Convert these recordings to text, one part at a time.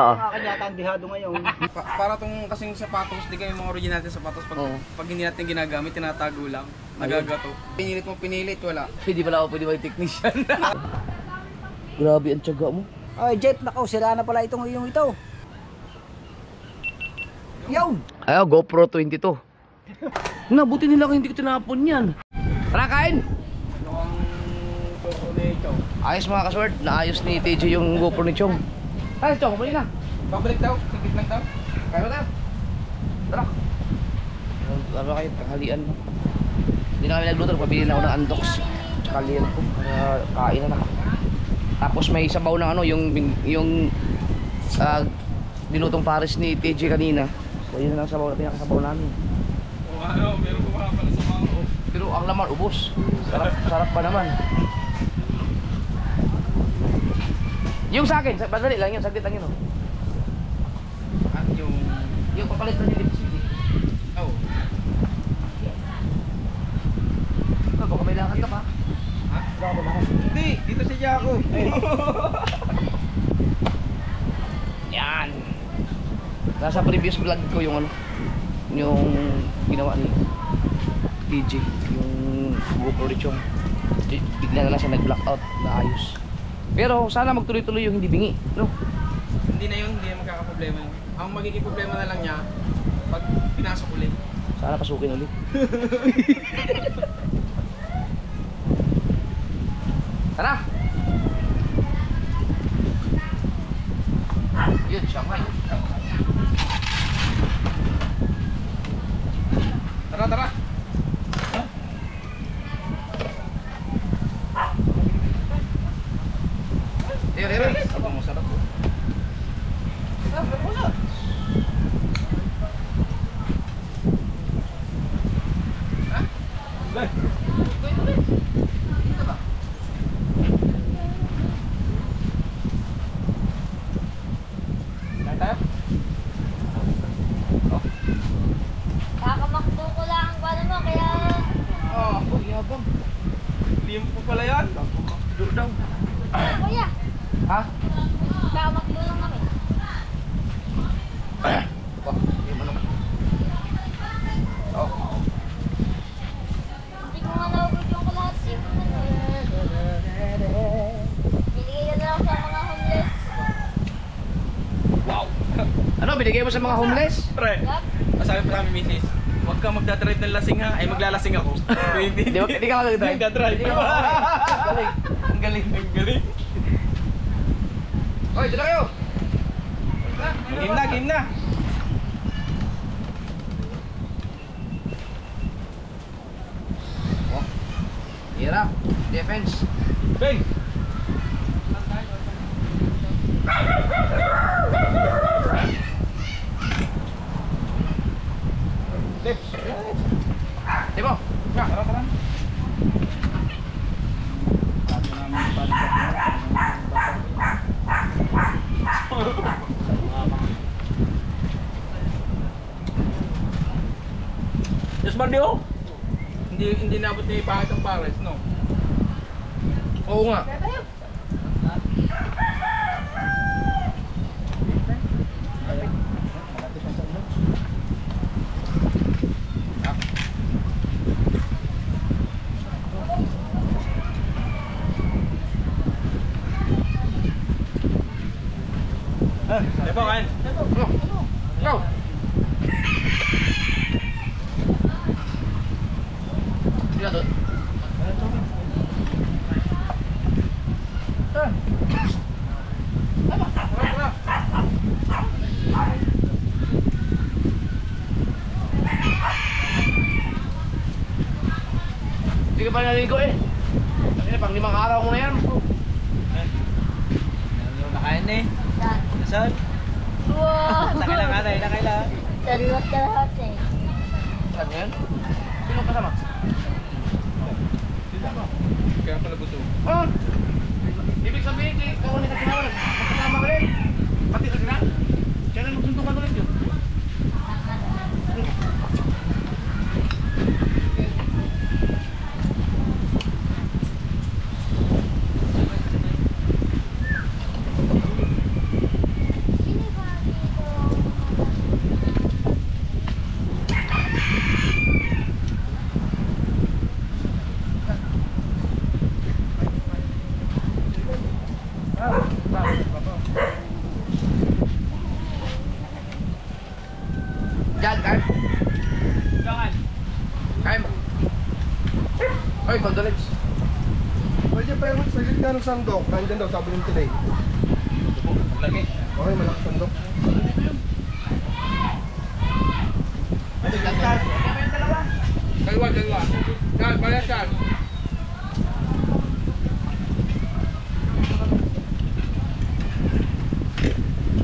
Kanyata ang dihado ngayon. Para tong kasing sapatos, di kayo mga original natin sapatos. Pag hindi natin ginagamit, tinatago lang. Nagagato. Pinilit mo, pinilit, wala. Hindi pala ako pwede may technician. Grabe ang tiyaga mo. Ay, Jeff, nakaw, sira na pala itong iyong ito. Yun! Ayaw, GoPro 22. Nabuti nila kung hindi ko tinapon yan. Tara, kain! Ano ang GoPro ni Chong? Ayos mga kasword, naayos ni TJ yung GoPro ni Chong. Ay, Chong, kumuli na. Babalik daw, sigit lang daw. Kaya mo tayo. Tara. Tara kayo, tanghalian mo. Hindi na kami nagluto, pabili na ako ng andox. Tsaka liyan ko, para kain na. Tapos may sabaw ng ano, yung dinutong pares ni TJ kanina. So yun na lang sabaw na pinakasabaw namin. O ano, meron ko mga pala sa mga Pero ang laman, ubos. Sarap pa naman. Yung sa akin, madali lang yun, saglit lang yun. at Yung papalit na ni lipstick. oh. Baka may lakad ka pa. Ha? Hindi, dito si Jaco. Yan. Nasa previous vlog ko yung ano, yung ginawa ni TJ, yung GoPro ni Chong. Bigla na lang siya nag-blackout na ayos. Pero sana magtuloy-tuloy yung hindi bingi, no? Hindi na yun, hindi na magkakaproblema yun. Ang magiging problema na lang niya, pag pinasok ulit. Sana pasukin ulit. Tara! Yun, Shanghai. Tara, tara! Tira. Abang masarap po. Kakamakbo ko lang ang bala mo, kaya... Yabang. Liam po pala yan. Duro daw. Kuya, Ha? kakamakbo lang kami. Yung manok. Oh. Hindi ko nga naugod yung kalahati. Binigay na lang sa mga homeless. Wow. Ano, binigay mo sa mga homeless? Pre, Yup. sabi pa namin misis, huwag ka magdadrive ng lasing ha, ay maglalasing ako. Hindi ka mag-drive. Magdadrive. Ang galing. Ang galing. Hoy, dito kayo. Game na, game na. Oh. Hirap. Defense. Bang! Tips. Di mo? Tara, tara. Sabi namin Diyos Mardio? Hindi nabot ni Pahit ang Pares, no? Oo nga. Lepo, kain. Go. Sila doon. Hindi ka pa naligo eh. Pang 5 araw ko na yan. Nakain eh. Saan? Saan? Wow! Nakailang atay, nakailang. Sariwat ka lahat eh. Saan yan? Sino kasama? Kaya pala gusto. Ah! Ibig sabihin, ikaw ulit na ginawa. Magkasama ka rin. Pati ka sila. Siya na magsuntukan ulit yun. Sino Kain. Kain. Ay, condolence. Pwede pa yung sa gitna ng sandok. Nandyan daw, sabi ng today. Lagi. Okay, malakas sandok. Dalawa. Yan, parehas yan.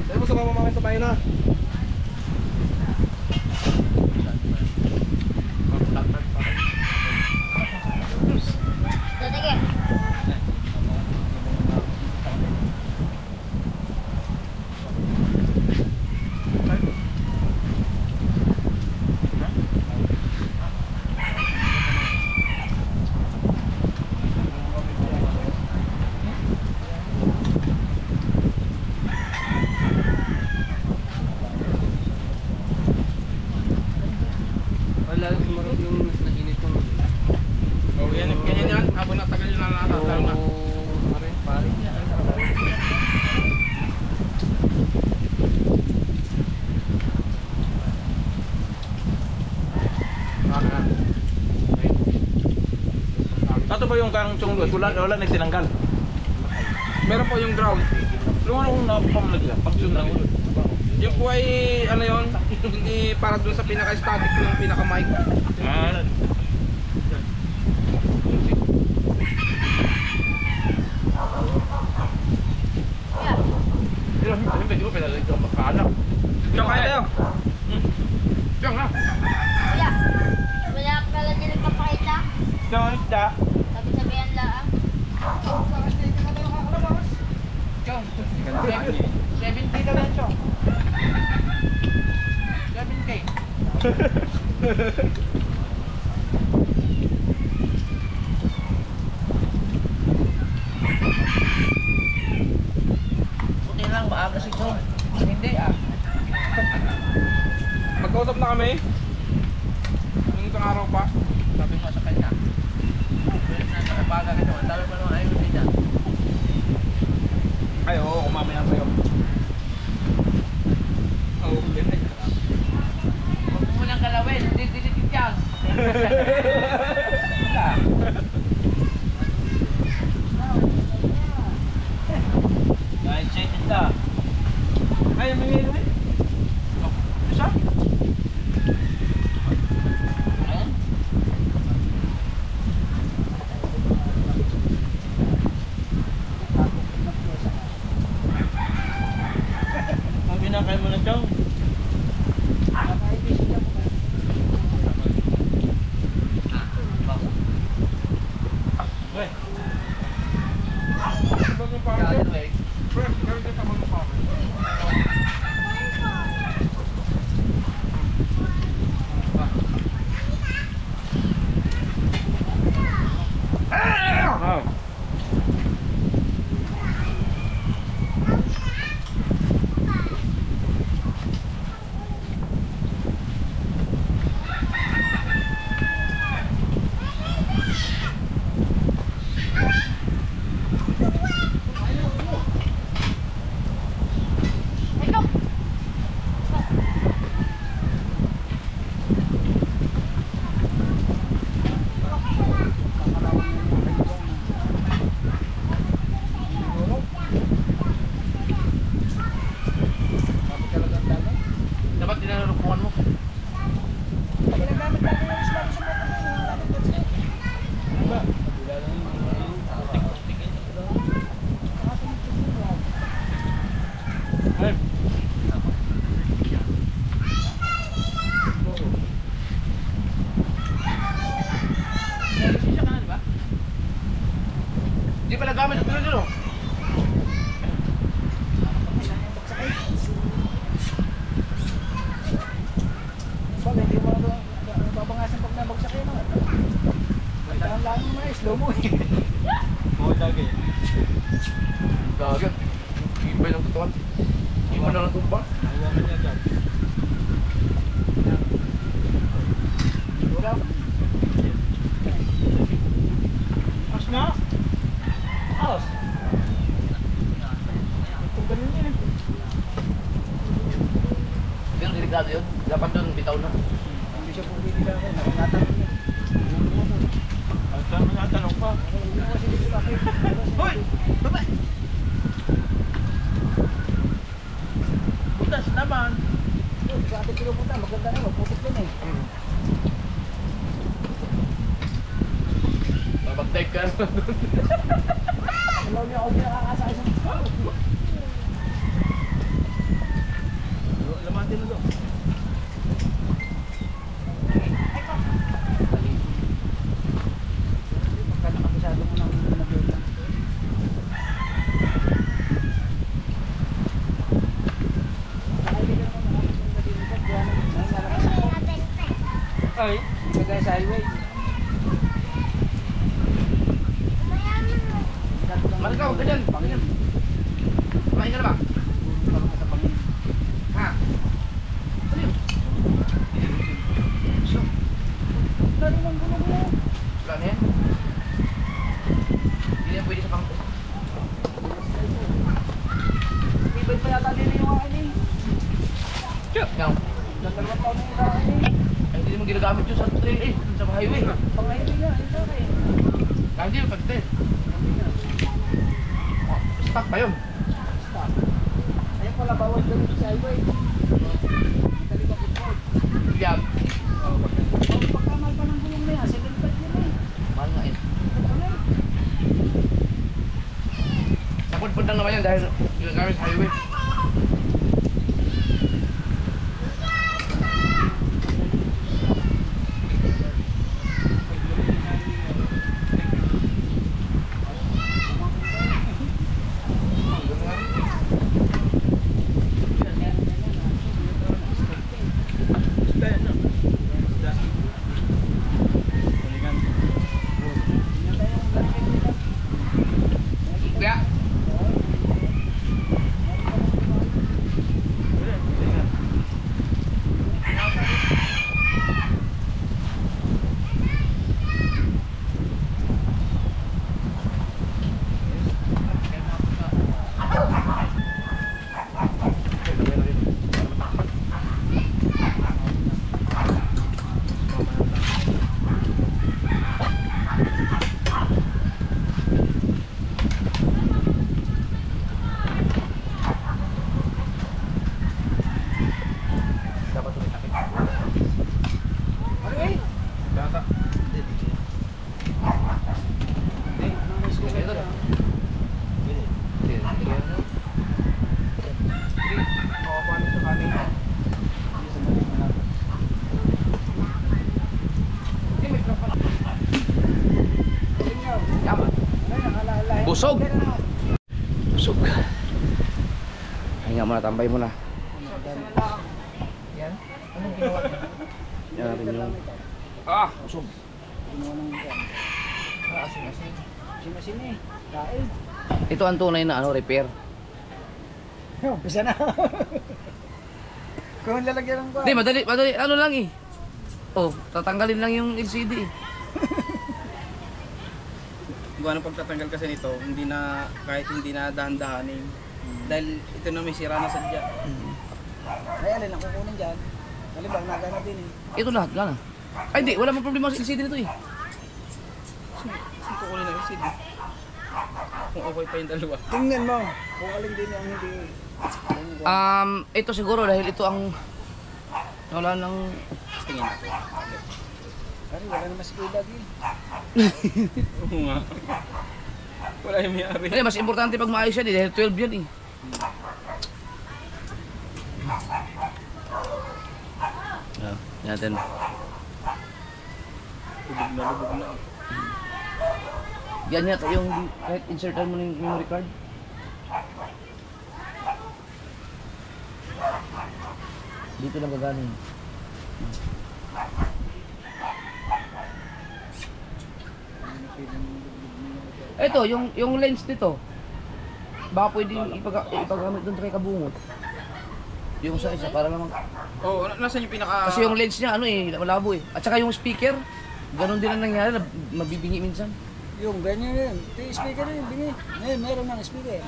Dahil mo sa mamamakin sa bahay na. Sige. Wala, sumarap yung nainit ko. Oh, ganyan yan. Habang natagal yun na natagal na. Pare. Ato ba yung kang chung wala nagtinanggal? Meron po yung ground. Yung ano kung napamlagla, pagsunod. Yung po ay, ano yun, hindi para dun sa pinaka-static yung pinaka-mic. Ah, Ano ba pinalag ko makaanak? Diyan kaya tayo. Diyan ha. Kuya. Wala ka lang din nagpapakita. yung isda. Sabi-sabihan lang. 70 ka lang siya. 7K. Buti lang, maaga si John. Hindi ah. Magkausap na kami. Yung isang araw pa. Sabi mo sa kanya. Nasa kabaga ka John. Sabi mo naman ayaw din dyan. Ay, oo, kumamaya sa'yo. Oh, yan. Huwag mo nang galawin. Hindi dilitin dyan. Wala. Kahit siya isda. Ay, may meron eh. Isa? Ayan. Ang binakay mo na chong. Uy, Galing, eh. Meron din sa mga power. wow. Ikaw. Dapat dinarupuan mo. Ay, Lisensya ka na, di ba? Di pa nagamit ang tuloy-tuloy. Pag hindi mo babangasan pag nabagsak yun. Kailangan lang mo na slow mo eh. mga lagi. Gagat. Ibay ng tutuan. Hindi mo na lang tumba. Hawakan niya dyan. Wala. As na? As. Kung ganun yun eh. Pero delikado Kabisado yun. Dapat doon, bitaw na. Hindi siya pumili lang ako. Nakinatanong niya. Ang tanong nga, tanong pa. Hindi ko kasi dito bakit. Hoy! Baba! Butas naman. Sa ating pinupunta, maganda na. Magputik din eh. Babag-dive ka naman doon. Alaw niya ako pinakakasakay sa... Laman din na doon. Pagka nakabisado mo ng nabiyod na. Nakaibigan ko nakakasang na din ito. Buwan ng nalakas ako. Ay! Hindi kaya sa highway. Malikaw, ganyan. Pangin. Kumain ka na ba? Parang sa pangin. Ha? Ano yun? So, Lalo lang gulo-gulo. wala na yan. Hindi na pwede sa pangko. Ibig pa yata din yung akin eh. Now, Dalawang taon na yung sa akin eh. ay hindi naman ginagamit yun sa trail eh. Sa highway. Pang-highway nga, yung sa akin. Kaya hindi, pag-trail. Stock pa yun. Stop. Ayun pala, bawal gawin sa highway. Dali ba footboard? Yan. Pagkamal pa ng gulong na yan, 75 yun eh. Mahal nga yun. Ano? Napudpud lang naman yan dahil ginagamit sa highway. Kaya, dapat ulit natin. Ano eh? Bata. Okay, ito na. Hindi, hindi yan, no? Paano sa kanin? Hindi, may truck pa na. Tingnan. Tama. Ano yan, nakalahin. Busog. Busog. Hinga muna, tambay muna. Yan. Anong ginawa? Yan natin yung... busog. Ginawa ng yan. Asin-asin. Sinasin eh. Kain. Ito ang tunay na ano, repair. Umpisa na. Kung lalagyan ng Hindi, madali, ano lang eh. Oh, tatanggalin lang yung LCD eh. Gawa ng pagtatanggal kasi nito, hindi na, kahit hindi na dahan-dahanin. Dahil ito na may sira na sadya. Ay, alin ang kukunin dyan. Malibang nagana din eh. Ito lahat, gana. Ay, hindi, wala mang problema sa LCD nito eh. Saan kukunin na LCD? Kung okay pa yung dalawa. Tingnan mo. Kung alin din ang hindi. Ito siguro dahil ito ang wala nang Tingin natin. Ay, wala naman si Kuya Dagi. Oo nga. Wala yung may-ari. Hindi, mas importante pag maayos yan eh, dahil 12 yan eh. Yan natin. Lubog na. Yan yata yung kahit insertan mo ng memory card. Dito lang gagaling. Ito, yung lens nito. Baka pwedeng ipagamit doon kay Kabungot. Yung sa isa para naman. Oo, nasan yung pinaka... Kasi yung lens niya ano eh, malabo eh. At saka yung speaker, ganun din ang nangyari, mabibingi minsan. Yung ganyan yun. Ito yung speaker yun. Bingi. Ngayon, meron ng speaker.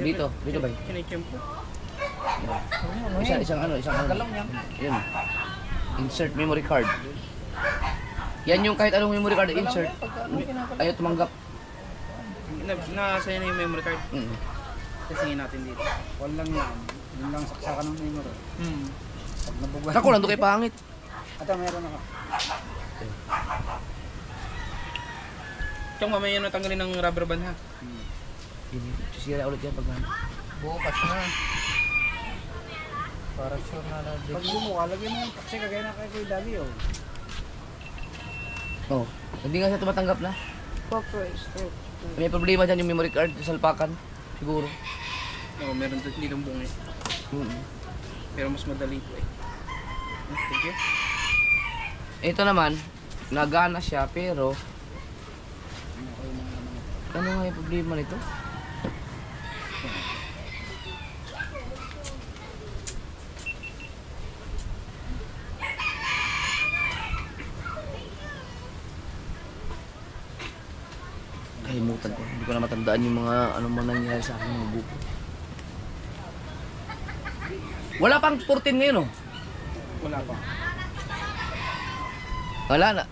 Dito ba? Kinikimpo. Isang Galaw niya. Yun. Insert memory card. Yan yung kahit anong memory card insert. Ayaw tumanggap. Nasa'yo na yung memory card. Testingin natin dito. Walang yan. Yun lang saksakan ng memory. Pag nabugan. Ako, nandun kay pangit. Ata, meron ako. Tsaka mamaya na tanggalin ng rubber band ha. Sisira ulit yan pag Bukas na. Para sure na na. Pag bumuka, lagyan mo yung taksi kagaya na kay Dali oh. Oh, hindi nga siya tumatanggap na. May problema dyan yung memory card sa salpakan. Siguro. Oo, meron dito ng bungi. Pero mas madali po eh. Thank you. Ito naman, nagana siya pero ano nga yung problema nito? Kalimutan ko. Hindi ko na matandaan yung mga ano man nangyari sa akin ng buko. Wala pang 14 ngayon oh. Wala pa. Wala na.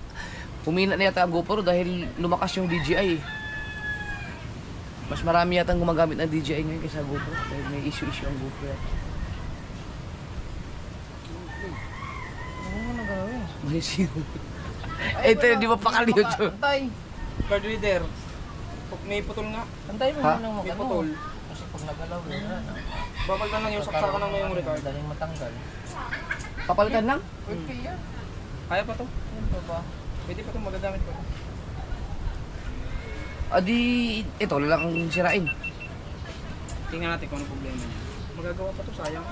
Humina na yata ang GoPro dahil lumakas yung DJI eh. Mas marami yata ang gumagamit ng DJI ngayon kaysa GoPro dahil may issue ang GoPro yata. Ano na gawin? May zero. Ito di ba pakali yun? Antay. Card reader. May putol nga. Antay mo Ha? muna mo. May putol. Kasi pag nagalaw yun na. Babalitan lang yung saksakan ng memory card. Daling matanggal. Papalitan lang? Okay yan. Kaya pa to? Yan pa ba? Pwede pa to, magagamit pa to. Adi, ito lang ang sirain. Tingnan natin kung ano problema niya. Magagawa pa to, sayang.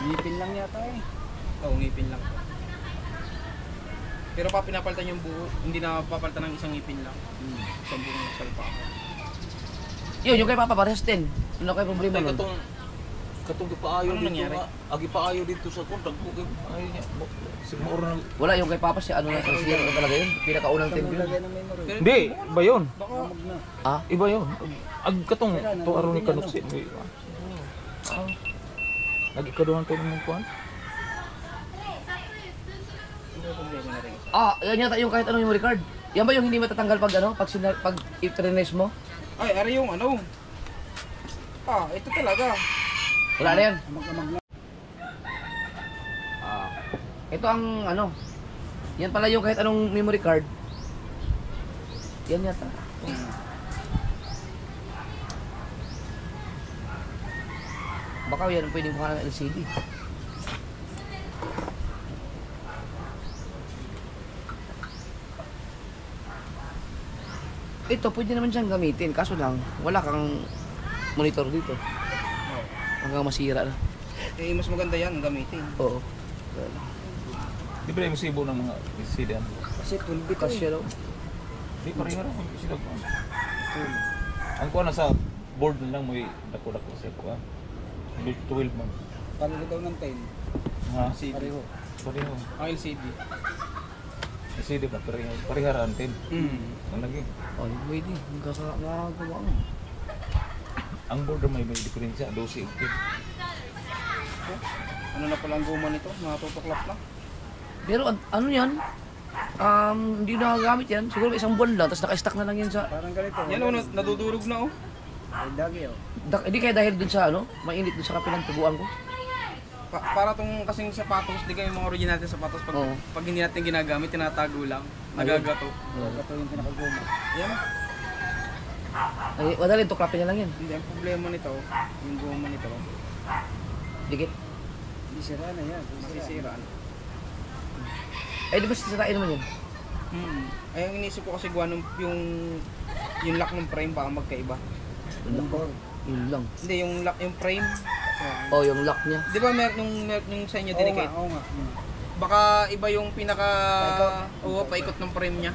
Ngipin lang yata eh. Oo, ngipin lang. Pero pa pinapalitan yung buo, hindi na papalitan ng isang ngipin lang. Isang buong salpakan. Yun, yung kay Papa parehas din. Ano kayo problema nun? Katong gipaayo Ano dito nangyari? nga, agi paayo dito sa kontak ko kay ay niya. Siguro na Wala, yung kay Papa siya, ano na, sira na talaga yun. Pinakaunang tempo yun. Lagay ng memory. Pero Hindi, iba yun. baka, Kamag na. Ah? Iba yun. Ag katong to aron ni kanuksin. Nagikaduhan kayo ng kuan. hindi problema na rin. Yan yata yung kahit anong memory card. Yan ba yung hindi matatanggal pag ano, pag i-trenes mo? Ay, ari yung ano. Ito talaga. Wala na yan. Kamag na. Ito ang ano, yan pala yung kahit anong memory card. Yan yata. Baka yan ang pwedeng kuha ng LCD. Ito, pwede naman siyang gamitin. Kaso lang, wala kang monitor dito. Hanggang masira na. Mas maganda yan, gamitin. Oo. Di ba yung sibo ng mga CD ano? Kasi 12 bit Kasi daw. Di pareho ra yung sila kuan. Ang kuan sa board na lang may dako-dako sa kuan. 12 man. Paano daw ng 10? Ha? Pareho. Pareho. Ang LCD. CD pa pareho. Pareharan din. Ang lagi. Oh, pwede. Magkakagawa mo. Ang board may diferensya 12 inch. Ano na pala ang guma nito? Natutuklap na. Pero ano yan? Hindi na nagagamit yan. Siguro isang buwan lang, tapos naka-stack na lang yan sa... Parang ganito. Yan o, nadudurog na oh. Ay, dagi oh. Hindi kaya dahil dun sa ano, mainit dun sa kapilang tubuan ko. Para tong kasing sapatos, di kayo yung mga original natin sapatos pag, Oo. pag hindi natin ginagamit, tinatago lang. Nagagato. Ito yung pinakaguma. Yan. Ay, madali, tuklapin niya lang yan. Hindi, ang problema nito, yung guma nito, Dikit. Hindi sira na yan. masisiraan. Ay, di ba sisirain naman yun? Ay, ang inisip ko kasi yung lock ng frame baka magkaiba. Yun lang. Hindi, yung lock, yung frame. Oh, yung lock niya. Di ba meron yung sa inyo Oo nga, dinikit? oo nga. Baka iba yung pinaka... Oo, paikot ng frame niya.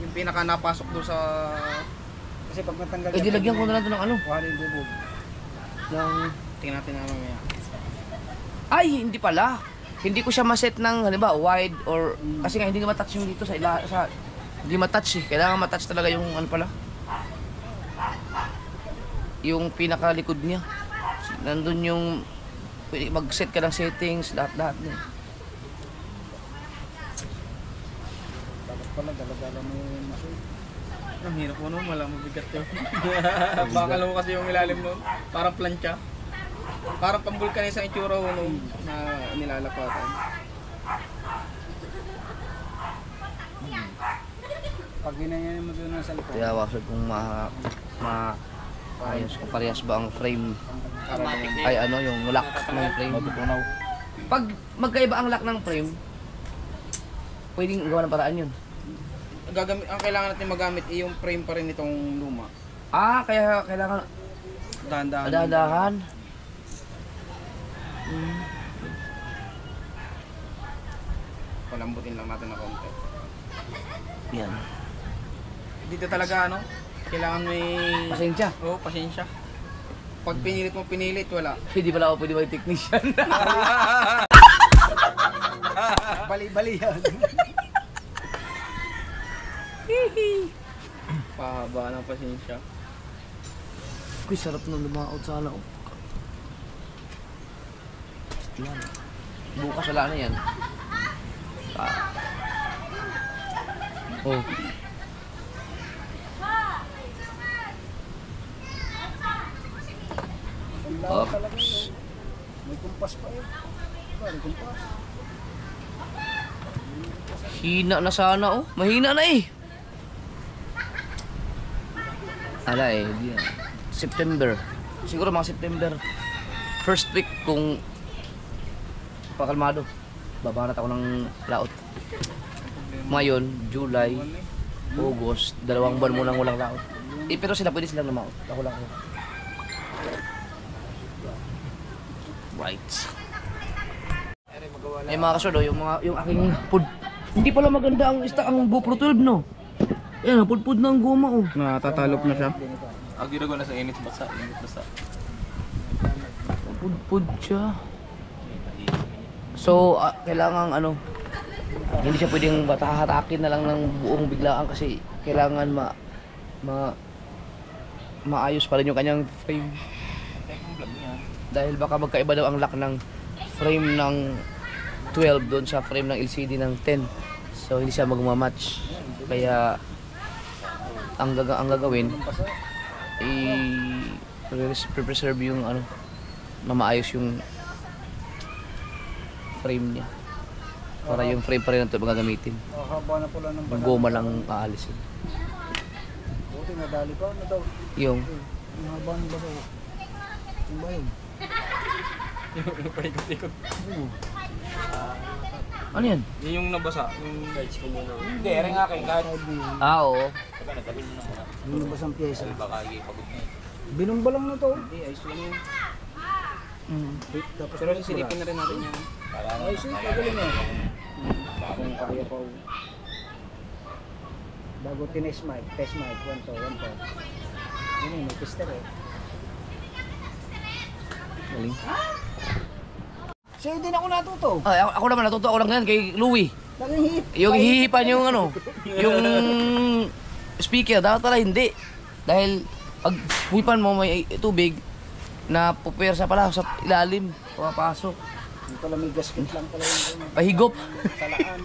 Yung pinaka napasok doon sa... Kasi pag natanggal Eh, dilagyan ko na lang ito ng ano. Kuhanin yung bubog. Ng... Tingnan natin na mamaya. Ay, hindi pala. Hindi ko siya maset ng, halimbawa, wide or... Kasi nga, hindi nga matouch yung dito sa hindi matouch eh. Kailangan matouch talaga yung ano pala. yung pinakalikod niya. Nandun yung pwede mag-set ka ng settings, lahat-lahat na. Dapat pala, dala-dala mo yung masin. Ang hirap mo nun, wala mabigat yun. Bakal mo kasi yung ilalim nun, parang plancha. Parang pambulkanis ang itsura mo nun na nilalapatan. Pag ginanyan mo doon sa likod. Kaya wasag kung ayos kung parehas ba ang frame ay ano yung lock ng frame. Matutunaw. Pag magkaiba ang lock ng frame, pwedeng gawa ng paraan yun. Ang kailangan natin magamit ay yung frame pa rin itong luma. Kaya kailangan Dahan-dahan. dahan-dahan. Palambutin lang natin na konti. Yan. Dito talaga ano, kailangan may... Pasensya. Oo, pasensya. Pag pinilit mo pinilit, wala. Pwede pala ako pwede ba yung technician? Bali-bali yan. Pahaba ng pasensya. Uy, sarap na lumaot sana. Yan. Bukas wala na yan. Oh. Ang lawa talaga yun. May kumpas pa yun. May kumpas. Hina na sana oh. Mahina na eh. Ala eh, di yan. September. Siguro mga September. First week kung pakalmado. Babanat ako ng laot. Ngayon, July, August, 2 buwan mo lang walang laot. Eh, pero sila pwede silang lumaot. Ako lang ako. Right. Eh mga kasudo, yung aking food. Hindi pala maganda ang GoPro 12 no. Yan, pudpud ng guma oh. Natatalop na siya. Ang ginagawa na sa init basa. Pudpud siya. So, kailangan ano, hindi siya pwedeng batahatakin na lang ng buong biglaan kasi kailangan maayos pa rin yung kanyang frame. Dahil baka magkaiba daw ang lock ng frame ng 12 doon sa frame ng LCD ng 10. So, hindi siya magmamatch. Kaya, ang gagawin, i-preserve yung ano, na maayos yung frame niya. Para yung frame pa rin ito magagamitin. Haba na pala ng Yung goma lang aalisin. Buti nadali pa na daw. Yung Yung haba ng baso. Yung ba yun? Yung paikot-ikot. ano yan? Yun yung nabasa. Yung guides ko muna. Hindi, rin nga kayo kahit. Oo. Baka nagkabin mo na muna. Yung nabasang pyesa. Baka ipagod na. Binumba lang na to. Hindi, ayos lang yun. Tapos Pero sisilipin na rin natin yan. ay, sweet. Magaling yan. Kung kaya pa. Bago test mic. 1 to. Yun yung may tester eh. Galing. Sa'yo din ako natuto. Ay, ako naman natuto ako lang yan kay Louie. Laging hihip. Yung hihipan yung ano, yung speaker, dapat pala hindi. Dahil pag hipan mo may tubig na pupersa pala sa ilalim, pumapasok. Yung pala may gasket lang pala yung Pahigop. talaan.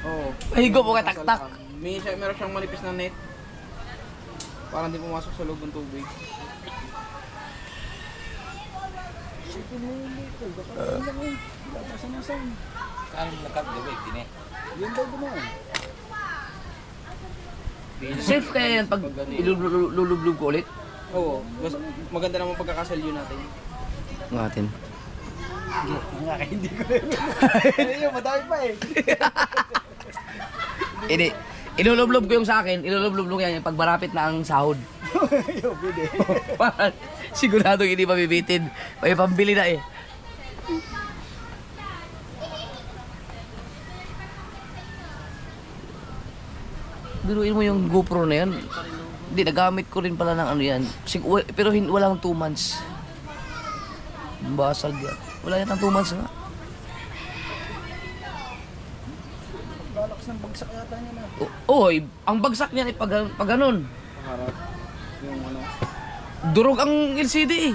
Oo. Pahigop o kataktak. Meron siyang manipis na net. Para hindi pumasok sa loob ng tubig. Sige mo yung little. Baka lang eh. Dapat sa nasang. Saan lakad, di ba? Tine. Yun daw dumaan. Safe kaya yan pag ilulublog ko ulit? Oo. Maganda naman pagkakasalyo natin. Ngatin. Hindi ko rin. Ayun, madami pa eh. Hindi. Ilulublob ko yung sa akin, ilulublob ko yan yung pag marapit na ang sahod. Ayun, pwede. Para siguradong hindi mabibitin. May pambili na eh. Biruin mo yung GoPro na yan. Hindi, nagamit ko rin pala ng ano yan. Pero walang 2 months. Basag yan. Wala yan ng 2 months nga. Lalakas ng bagsak yata niya na. Oy, ang bagsak niyan ay pag ganun. Harap. Yung ano. Durog ang LCD eh.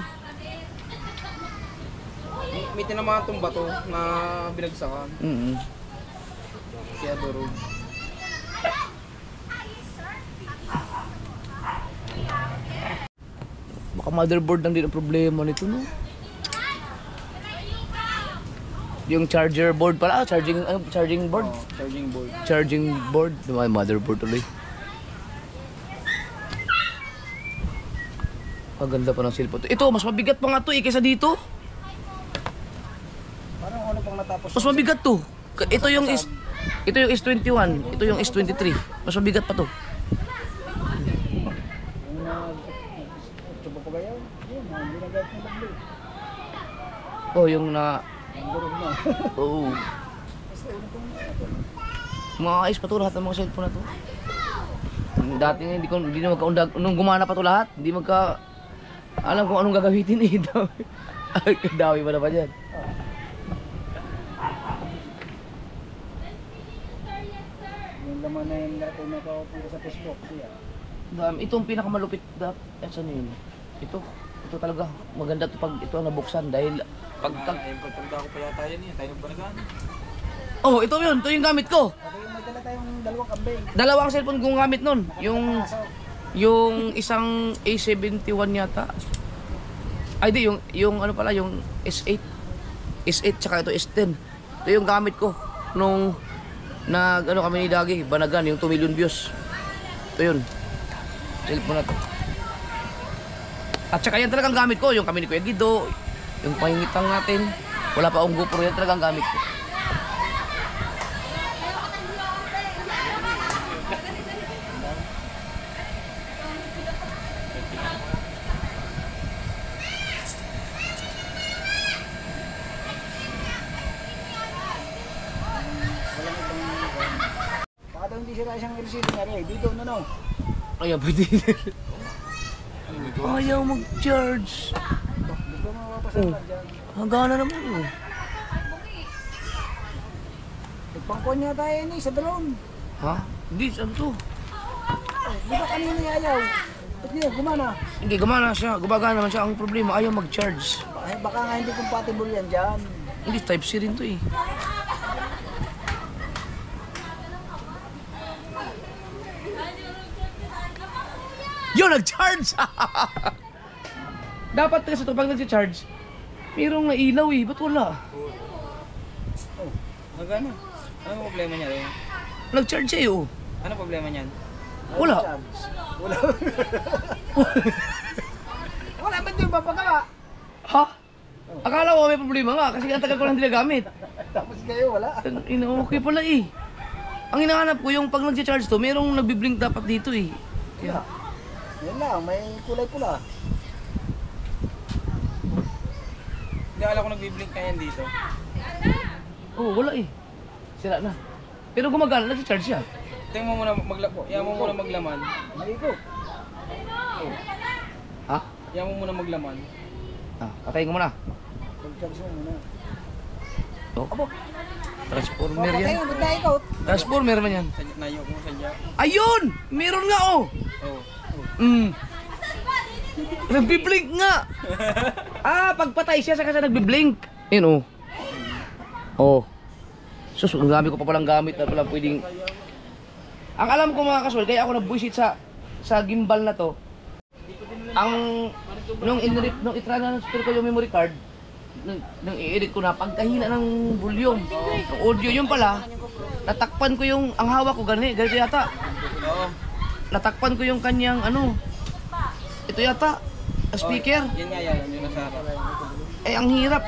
May tinamaan tong bato na binagsakan. Kaya durog. Baka motherboard lang din ang problema nito, no? Yung charger board pala, charging board. Oh, charging board. Charging board, diba? Motherboard tuloy. Maganda pa ng cellphone. Ito, mas mabigat pa nga to eh, kaysa dito. Parang ano pang natapos. Mas mabigat to. Ito yung S21, ito yung S23. Mas mabigat pa to. Yung tubo ko ba yun? Yun, hindi na gayat ng baglo. Oh, yung na... Ang durog na. Oo. Maayos pa to lahat ng mga cellphone na to. Dati hindi na magkaundag. Nung gumana pa to lahat, hindi magka... Alam kung anong gagamitin eh. Ay, kadawi pa na pa dyan. Yung laman na yung natin nakapunta sa Facebook. Siya. Dami. Ito ang pinakamalupit. Saan yun? Ito talaga. Maganda to pag ito ang nabuksan dahil Pagtanda ko pa yata yan eh. Tayo nagbanagan. Oh, ito yun. Ito yung gamit ko. Sabi yung may dala tayong dalawang kambing. Dalawang cellphone kong gamit nun. Yung isang A71 yata. Ay di, yung ano pala, yung S8. S8 tsaka ito S10. Ito yung gamit ko nung ano kami ni Dagi, Banagan, yung 2 million views. Ito yun. Cellphone na to. At saka yan talagang gamit ko, yung kami ni Kuya Guido, yung pahingitang natin. Wala pa akong GoPro, yan talagang gamit ko. Baka daw hindi sira isang LCD na rin. Dito na no. Ayaw, pwede. Ayaw mag-charge. Dito mo mapapasalan dyan. Hagana naman oh. Nagpangkuhan niya tayo ni sa drone. Ha? Hindi, ano to? Di ba kanina ayaw? Ba't niya gumana? Hindi, gumana siya. Gumagana naman siya. Ang problema, ayaw mag-charge. Baka nga hindi compatible yan dyan. Hindi, type C rin to eh. Yun, nag-charge! Dapat kasi ito, pag nag-charge, mayroong nailaw eh. Ba't wala? Magano? Ano problema niya rin? Nag-charge siya eh oh. Ano problema niyan? Wala. Wala. Wala ba ito yung papagawa? Ha? Akala ko may problema nga kasi ang tagal ko lang ginagamit. Tapos kayo wala. Okay pala eh. Ang hinahanap ko yung pag nag-charge to, mayroong nagbi-blink dapat dito eh. Kaya, Yan lang, may kulay pula. Hindi alam ko nagbi-blink na yan dito. oh wala eh. Sira na. Pero gumagana, nag-charge siya. Tingnan mo muna yan mo muna maglaman. May ikot. Ha? Yan mo muna maglaman. Ah, patayin ko muna. Pag-charge mo muna. Oh. Transformer Patay yan. mo, ba't na ikot? Transformer man yan. Sa gitna yung kung sadya. Ayun! Meron nga oh! Oh. Nagbi-blink nga! Pagpatay siya saka siya nagbi-blink. Yun oh. Oh. Sus, ang dami ko pa palang gamit na palang pwedeng... Ang alam ko mga kaswal, kaya ako nag-buisit sa gimbal na to. Nung itry na ng ko yung memory card, nung i-edit ko na, pagkahina ng volume, ng audio yun pala, natakpan ko yung, ang hawak ko ganito yata. Oo. Natakpan ko yung kanyang ito yata, speaker. Yan nga yan, yung nasa harap. Ang hirap.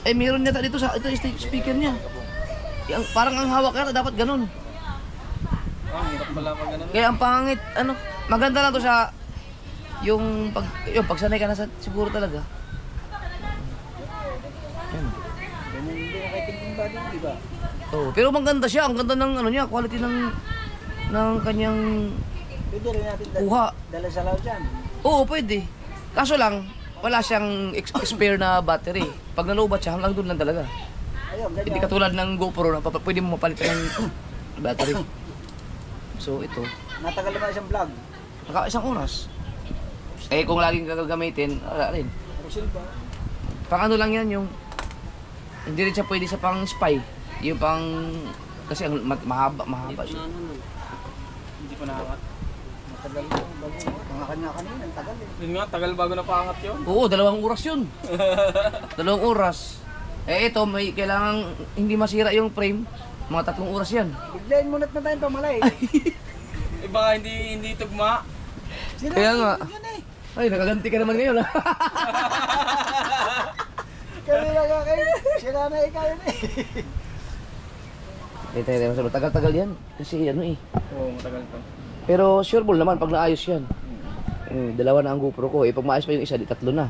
Meron yata dito ito yung speaker niya. Parang ang hawak yata dapat ganun. Hirap pala pag ganun. Kaya ang pangit, maganda lang to sa yung pagsanay ka na siguro talaga. Ganun hindi na kayo thinking body, di ba? Oh, pero maganda siya, ang ganda ng niya, quality ng kanyang Pwede rin natin kuha. dala sa laut dyan. Oo, pwede. Kaso lang, wala siyang spare na battery. Pag nalobat siya, hanggang doon lang talaga. Ayun, Hindi ganyan. katulad ng GoPro na pwede mo mapalitan ng battery. So ito, Natagal naman isang vlog. naka isang oras. Eh kung laging gagamitin, wala rin. Resilva. Pang ano lang yan yung hindi rin siya pwede sa pang spy. Yung pang kasi ang mahaba siya. Hindi pa naangat. Matagal na. Mga kanya kanina, ang tagal eh. Yun nga, tagal bago napaangat yun. Oo, 2 oras yun. 2 oras. Eh ito, may kailangan hindi masira yung frame. Mga 3 oras yan. Biglayin muna na tayong pamalay. Eh baka hindi tugma. Kaya nga. Yun eh. Ay, nakaganti ka naman ngayon ha. Kanina ka kayo. Sila na ikaw yun eh. Tayo, tagal-tagal yan. Kasi ano eh. Oo, matagal to. Pero sure ball naman pag naayos yan. 2 na ang GoPro ko. Eh pag maayos pa yung isa, di 3 na.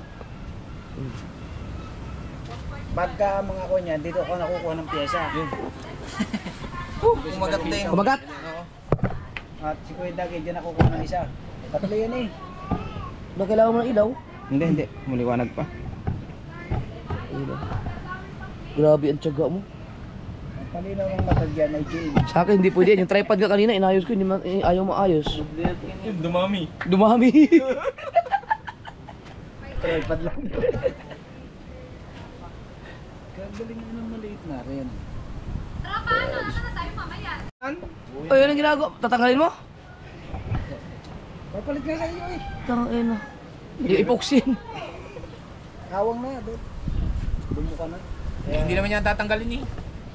Pagka mga ko niyan, dito ako nakukuha ng pyesa. Kumagat din. Kumagat? Oo. At si Kuya Dagi, dyan nakukuha ng isa. 3 yan eh. Ba kailangan mo ng ilaw? Hindi. Maliwanag pa. Ilaw. Grabe ang tiyaga mo. Ang palinaw ng matag yan ay Jane. Sa akin hindi pwede yan. Yung tripod ka kanina, inayos ko. Ayaw maayos. Dumami. Dumami. Tripod lang. Kaya galing na ng maliit na rin. O yun ang ginagawa. Tatanggalin mo? Papalit na sa iyo eh. Tangin na. Yung ipoksin. Hawang na, doon. Bunyo ka na. Kaya, Hindi naman yan tatanggalin eh.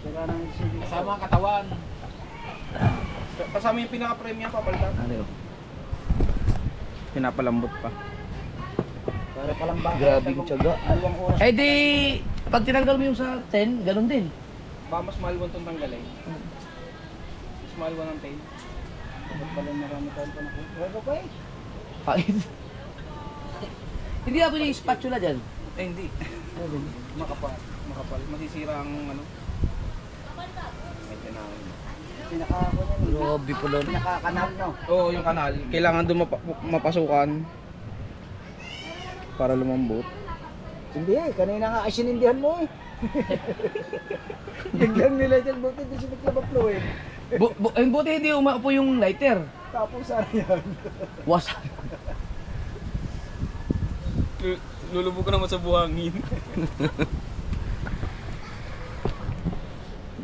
sira na yung sige. Kasama ang katawan. Kasama yung pinaka-frame niya, papalitan. Ano yun? Pinapalambot pa. Para palang baka. Grabe yung tiyaga. 2 oras. Eh di, pag tinanggal mo yung sa 10, ganun din. Baka mas mahal itong tanggalin. Mas mahal ng tail. Dapat pala marami tayong panakot. Huwag pa eh. Pangit. Hindi ako yung spatula dyan. Eh hindi. Makapal. Masisira ang ano. Medyo na. Pinaka-ako na eh. Grabe pala. Pinaka-kanal no. Oo, yung kanal. Kailangan doon mapasukan. Para lumambot. Hindi eh. Kanina nga ay sinindihan mo eh. Biglang nila dyan. Buti di siya naglabaplo eh. Buti hindi umaapo yung lighter. Tapos sana yan. Wasak. Lulubog ka naman sa buhangin.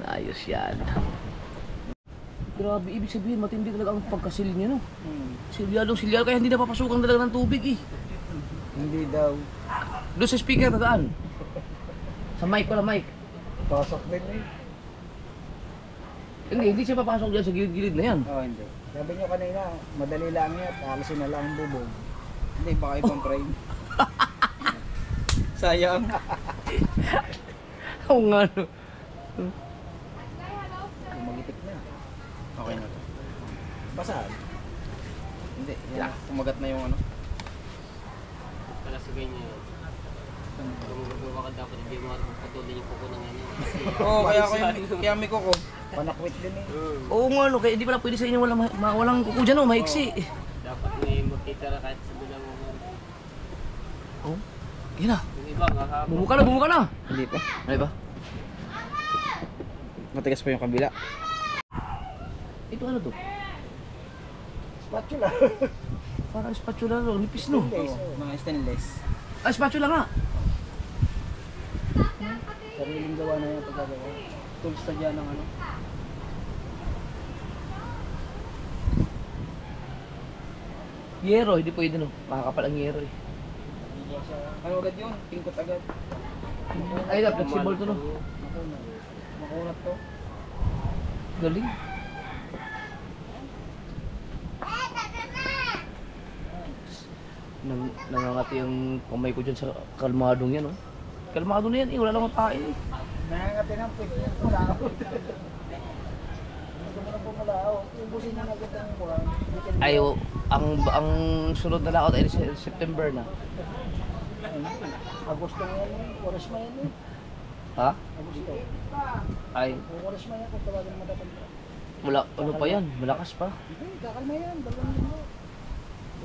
Ayos yan. Grabe, ibig sabihin matindi talaga ang pagkasil niya, no? Silyado, kaya hindi napapasukan talaga ng tubig eh. Hindi daw. Doon sa speaker, tagaan. Sa mic, wala mic. Pasok din eh. Hindi siya papasok dyan sa gilid-gilid na yan. Oh, hindi. Sabi nyo kanina, madali lang yan. Alisin na lang ang bubog. Hindi, baka ibang frame. Sayang. Oo nga, no. Magitik na. Okay na to. Basag. Hindi, yan. Kumagat na yung ano. Para sa ganyan. Kung magawa ka dapat hindi mo patuloy yung kuko ng ano. Oo, kaya may kuko. Panakwit din eh. Oo nga, no. Kaya hindi pala pwede sa inyo walang kuko dyan, no. Maiksi. Dapat may magtitira kahit sa bilang mo. Oh, yan na. Yung iba nga Bumuka na. Hindi pa. Ano ba? Matigas pa yung kabila. Ito ano to? Spatula. Parang spatula, no. Nipis, no. Stainless. Mga stainless. Ah, spatula nga. Sariling gawa na yung pagkagawa. Tools na dyan ng ano. Yero, hindi pwede, no. Makakapal ang yero, eh. Ano agad yun? Tingkot agad. Ay, flexible to, no. Makunat to. Galing. Nangangati yung kamay ko dyan sa kalmadong yan, no. Kalmado na yan, eh. Wala lang makain, eh. Nangangati ng pwede yung pumulao. Gusto mo na pumulao. Ubusin mo na agad ang buwan. Ay, ang sunod na lakot ay September na. Agosto na yan eh. Oras mo yan eh. Ha? Agosto. Ay, Oras mo yan kung tawagin mo matatanda. wala, ano pa yan? Malakas pa. Hindi, kakalma yan. 2 linggo.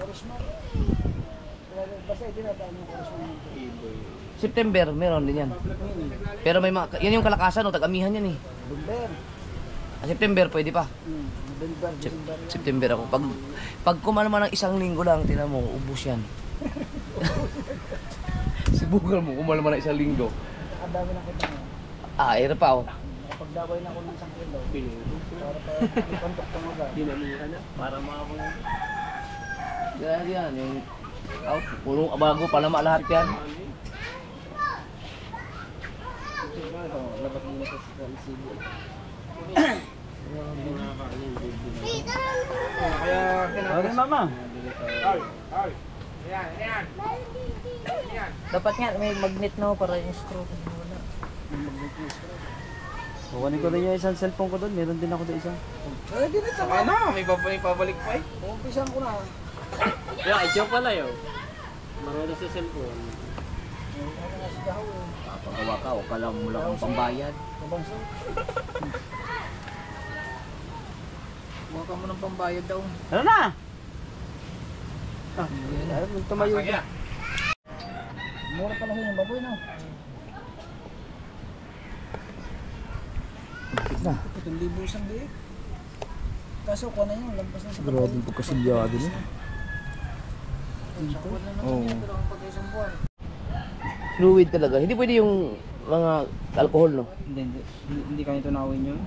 Oras mo. Basta itinataan yung oras mo. September, meron din yan. Pero may mga, yan yung kalakasan, no? Tag-amihan yan, eh. November. September, pwede pa. November, December. September ako. Pag kumano man ng 1 linggo lang, tinan mo, ubus yan. Sibukan mo kung malaman na isang linggo. Ang dami na kita mo. Ah, ira pa oh. Nakapagdaway na ako ng 1 kilo. Para pa ikontok ko agad. Dinamihan ka na. Para makapag... Yan yan, yung out, puro bago palama lahat yan. Labas muna sa LCD. Kaya mama. Dapat nga may magnet no para yung screw kung wala. May magnet yung screw. Kukunin ko rin yung isang cellphone ko doon. Meron din ako doon isang. Eh, di na sa Saka na, may pabalik pa eh. Umpisan ko na. Yeah, joke pala yun. Marunong sa cellphone. Papagawa ka, o kala mo lang ang pambayad. Kabangso. Huwag ka mo ng pambayad daw. Ano na? Tumayo. Kaya. Mura pala yung baboy no. Na. 7,000 isang liit. Kaso ko na yun, lampas na sa Grabe po kasilyado niya. Dito? Oo. Pero ang pag-isang buwan. Fluid talaga. Hindi pwede yung mga alcohol, no? Hindi kaya tunawin yun.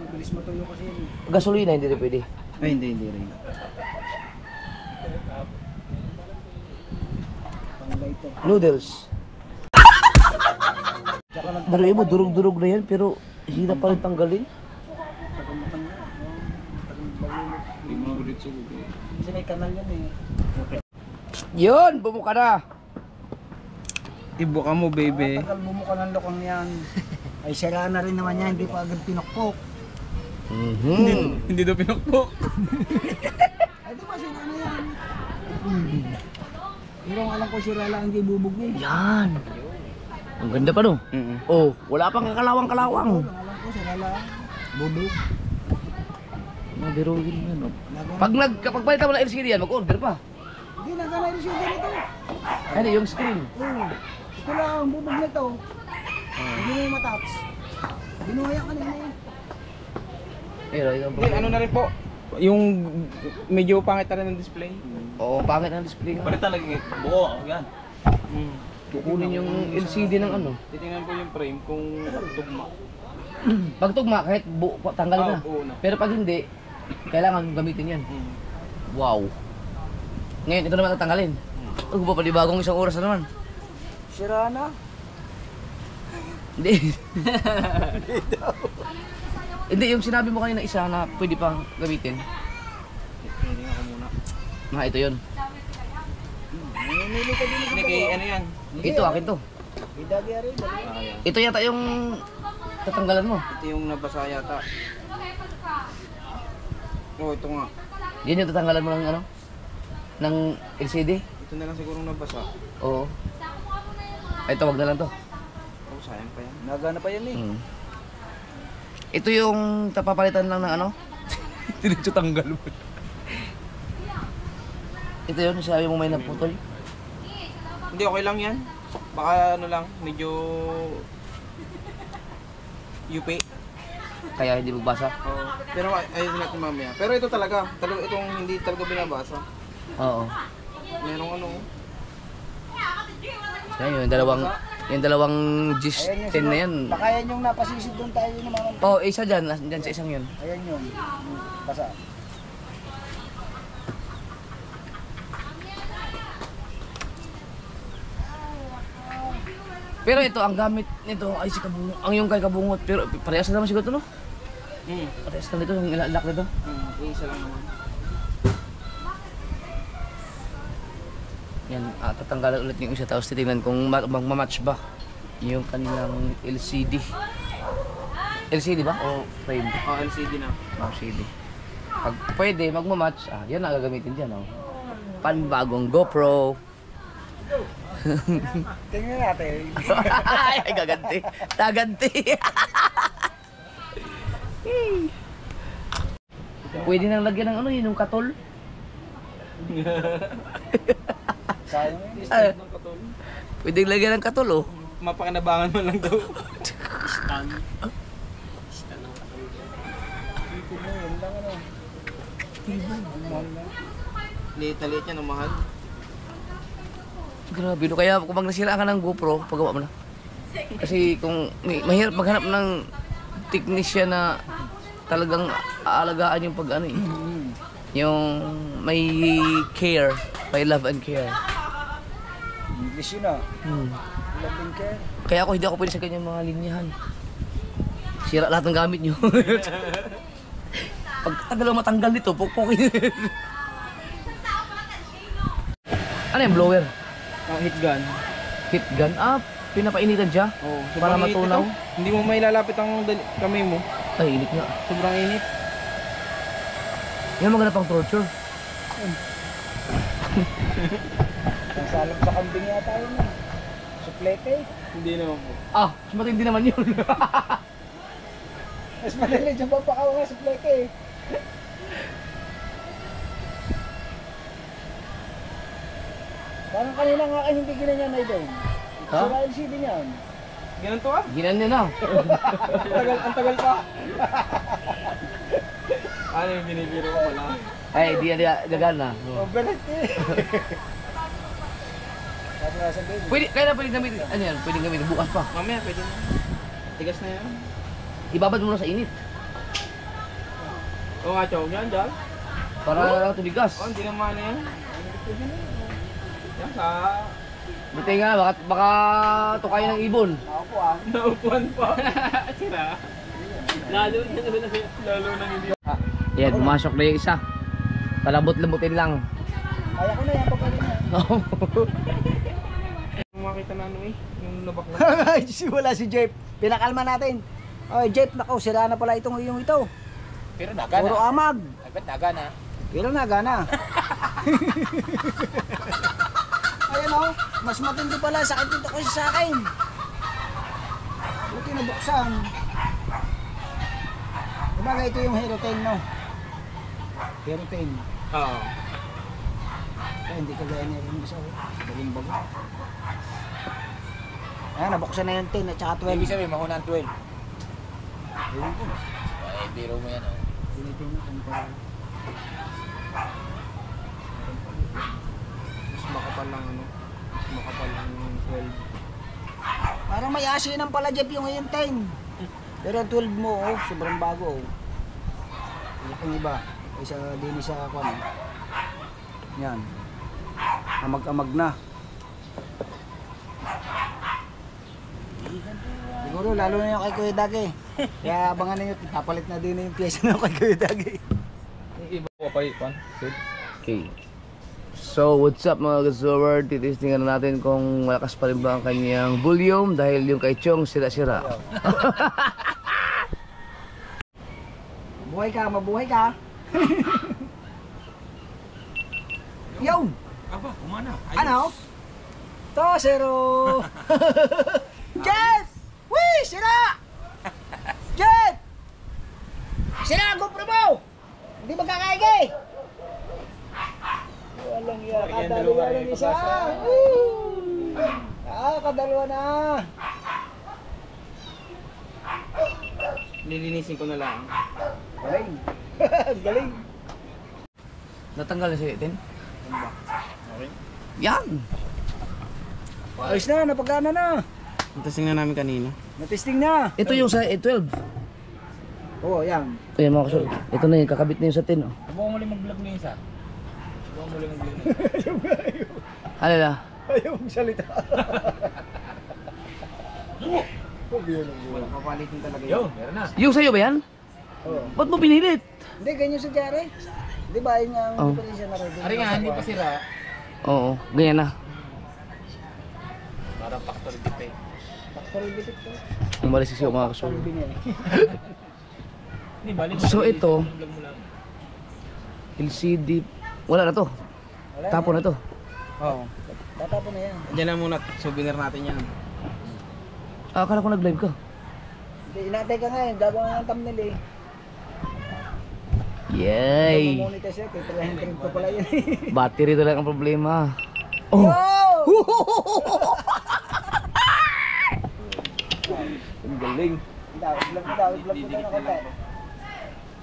Mabilis matuyo kasi yun. Gasolina, hindi rin pwede. Ay, hindi rin. Pang lighter. Noodles. Tsaka nag Daruin mo, durog-durog na yan, pero hirap pa rin tanggalin. Kasi may kanal yan eh. Yun, bumuka na. Ibuka mo, baby. Tagal bumuka ng lokang yan. Ay sira na rin naman yan, hindi pa agad pinokpok. Hindi daw pinukpok. Ay di ba sira na yan? Pero ang alam ko sira lang hindi bubog eh. Yan. Ang ganda pa, no? Oh, wala pang kakalawang-kalawang. Ang alam ko sira lang. Bubog. Mabiruin yan, no? Kapag palitan mo ng LCD yan, mag-order pa. Hindi nagana yung sira nito. Ano, yung screen. Oo. Ito lang ang bubog nito. Hindi mo yung mataps. Binuhaya ka nila eh. Pero, ito Hindi, ano na rin po. Yung medyo pangit na rin ng display. Oo, pangit ang display nga. Palitan lagi buo, yan. Kukunin yung LCD ng ano. Titingnan ko yung frame kung tugma. Pag tugma, kahit tanggal na. Oo na. Pero pag hindi, kailangan gamitin yan. Wow. Ngayon, ito naman tatanggalin. Huwag pa palibagong isang oras na naman. Sira na. Hindi. Hindi, yung sinabi mo kanina isa na pwede pang gamitin. Tingnan ako muna. Ito yun. Nanginili ka din Hindi, kay ano yan. Ito, akin to. Idagi rin. Ito yata yung tatanggalan mo. Ito yung nabasa yata. Oh, ito nga. Yan yung tatanggalan mo ng ano? Ng LCD. Ito na lang siguro nabasa. Oo. Ito, wag na lang to. Oh, sayang pa yan. Nagana pa yan eh. Ito yung tapapalitan lang ng ano? Diretso tanggal mo. Ito yun, sabi mo may naputol. Hindi, okay lang yan. Baka ano lang, medyo UP. Kaya hindi magbasa. Oh, pero ayun natin mamaya. Pero ito talaga itong hindi talaga binabasa. Oo. Merong ano. Yan yung dalawang GIS 10 na yan. Baka yan yung napasisid doon tayo yung mga... Oh, isa dyan sa isang yun. Ayan yung basa. Pero ito, ang gamit nito ay si Kabungot. Ang yung kay Kabungot. Pero parehas na naman siguro ito, no? Parehas na nito, yung ilalak nito. Isa lang naman. Yan, tatanggalan ulit yung isa. Tapos titignan kung magmamatch ba yung kanilang LCD. LCD ba? O frame? Oh, LCD na. LCD. Pag pwede, magmamatch. Yan na gagamitin dyan, oh. Panbagong GoPro. Tingnan natin. Ay, gaganti. Taganti. Pwede nang lagyan ng ano yun, yung katol. Sayang yun. Ah, pwede lagyan ng katol, oh. Mapakinabangan mo lang daw. Liit na liit yan, mahal. Grabe, no? Kaya kung mag nasira ka ng GoPro, pagawa mo na. Kasi kung mahirap maghanap ng technician na talagang aalagaan yung pag ano eh. Yung may care, may love and care. English yun ah. Love and care. Kaya ako hindi ako pwede sa kanyang mga linyahan. Sira lahat ng gamit nyo. Pag tagal mo matanggal nito, pukpukin. Ano yung blower? Heat gun. Heat gun? Ah, pinapainitan siya? Oh, Para sobrang init matunaw? ito. Hindi mo mailalapit ang kamay mo. Ay, init nga. Sobrang init. Yan maganda pang torture. Ang salam sa kambing yata yun eh. Suplete. Hindi naman po. Ah, mas matindi naman yun. Mas madali dyan pa pakaw nga suplete eh. Parang kanina nga kayo hindi ginanyan na ito. Ha? Sira LCD niyan. Ganun to ah. Ginan niya na. Ang tagal pa. Ano yung binibiro ko pala? Ay, di na gagana. Overheat eh. Sabi nga sa baby. Pwede, kaya na pwede gamitin. Ano yan? Pwede gamitin. Bukas pa. Mamaya pwede na. Tigas na yan. Ibabad mo na sa init. Oo nga, Chong. Yan, dyan. Para tubigas. Oh, hindi naman na yan. Yan sa... Buti nga, baka tukayin ng ibon. Ako po ah. Naupuan pa. Sira. Lalo na Lalo nang hindi. Yan, pumasok na yung isa. Palabot-labutin lang. Kaya ko na yan pagkalit na. Makita na ano eh. Yung nabak na. Ay, wala si Jeff. Pinakalma natin. Oy, Jeff, nako, sira na pala itong yung ito. Pero Puro amag. Ay, ba't nagana? Pero nagana. Ayan o, mas matindi pala. Sakit dito kasi sa akin. Buti nabuksan. Diba ito yung Hero 10 no? Hero 10. Oo. Kaya hindi kagaya niya rin isa. Bagong bago. Ayan, nabuksan na yung 10 at saka 12. Ibig sabihin, mahuna ang 12. Ewan ko. Ay, biro mo yan oh. Tinitingnan kung paano. Mas makapal lang ano. Mas makapal lang yung 12. Parang may asinan pala Jeff yung ngayon 10. Pero ang 12 mo, oh, sobrang bago. Oh. Laking iba. Kaysa din sa kwan. Yan. Amag-amag na. Siguro lalo na yung kay Kuya Dagi. Kaya abangan ninyo, papalit na din yung pyesa na kay Kuya Dagi. Iba ko pa ipan. Okay. So, what's up mga gasower? Titistingan na natin kung malakas pa rin ba ang kanyang volume dahil yung kay Chong sira-sira. Mabuhay ka, mabuhay ka. Yo! Aba, kumana. Ano? To, zero. Jet! Wee! Sira! Jet! Sira ang GoPro mo! Hindi magkakaigay! Walang iya, kadalawa ng isa. Woo! Kadalawa na. Lilinisin ko na lang. Galing. Galing. Natanggal na si Eten? Okay. Yan! Ayos na, napagana na. Testing na namin kanina. Natesting na. Ito yung sa A12. Oo, yan. Ayan mga kasoy. Ito na yung kakabit na yung sa 10. Oh. Subukan muli mag-vlog na yun sa. Subukan muli mag-vlog na yun. Ano na? Ayaw magsalita. Walang papalitin talaga yun. Meron na. Yung sa'yo ba yan? Oo. Ba't mo pinilit? Hindi, ganyan sa Jare. Di ba, yun ang Oh. diferensya na rin. Ari nga, hindi pa sira. Oo, ganyan na. Parang factory dip eh. Factory bitik to. Umalis kasi yung mga kasoy. Factory niya. Hindi, balik. So ito, Vlog mo lang. LCD, wala na to. Wala Tapon na to. Oo. Tatapon na yan. Diyan na muna, souvenir natin yan. Ah, akala ko nag-live ka. Hindi, inatay ka ngayon. Gagawa nga ng thumbnail eh. Yay! Monetize yan. Kaya 300 ko pala yun. Battery talaga ang problema. Oh! Yo! Ang galing. Vlog mo daw. Vlog mo daw na konti.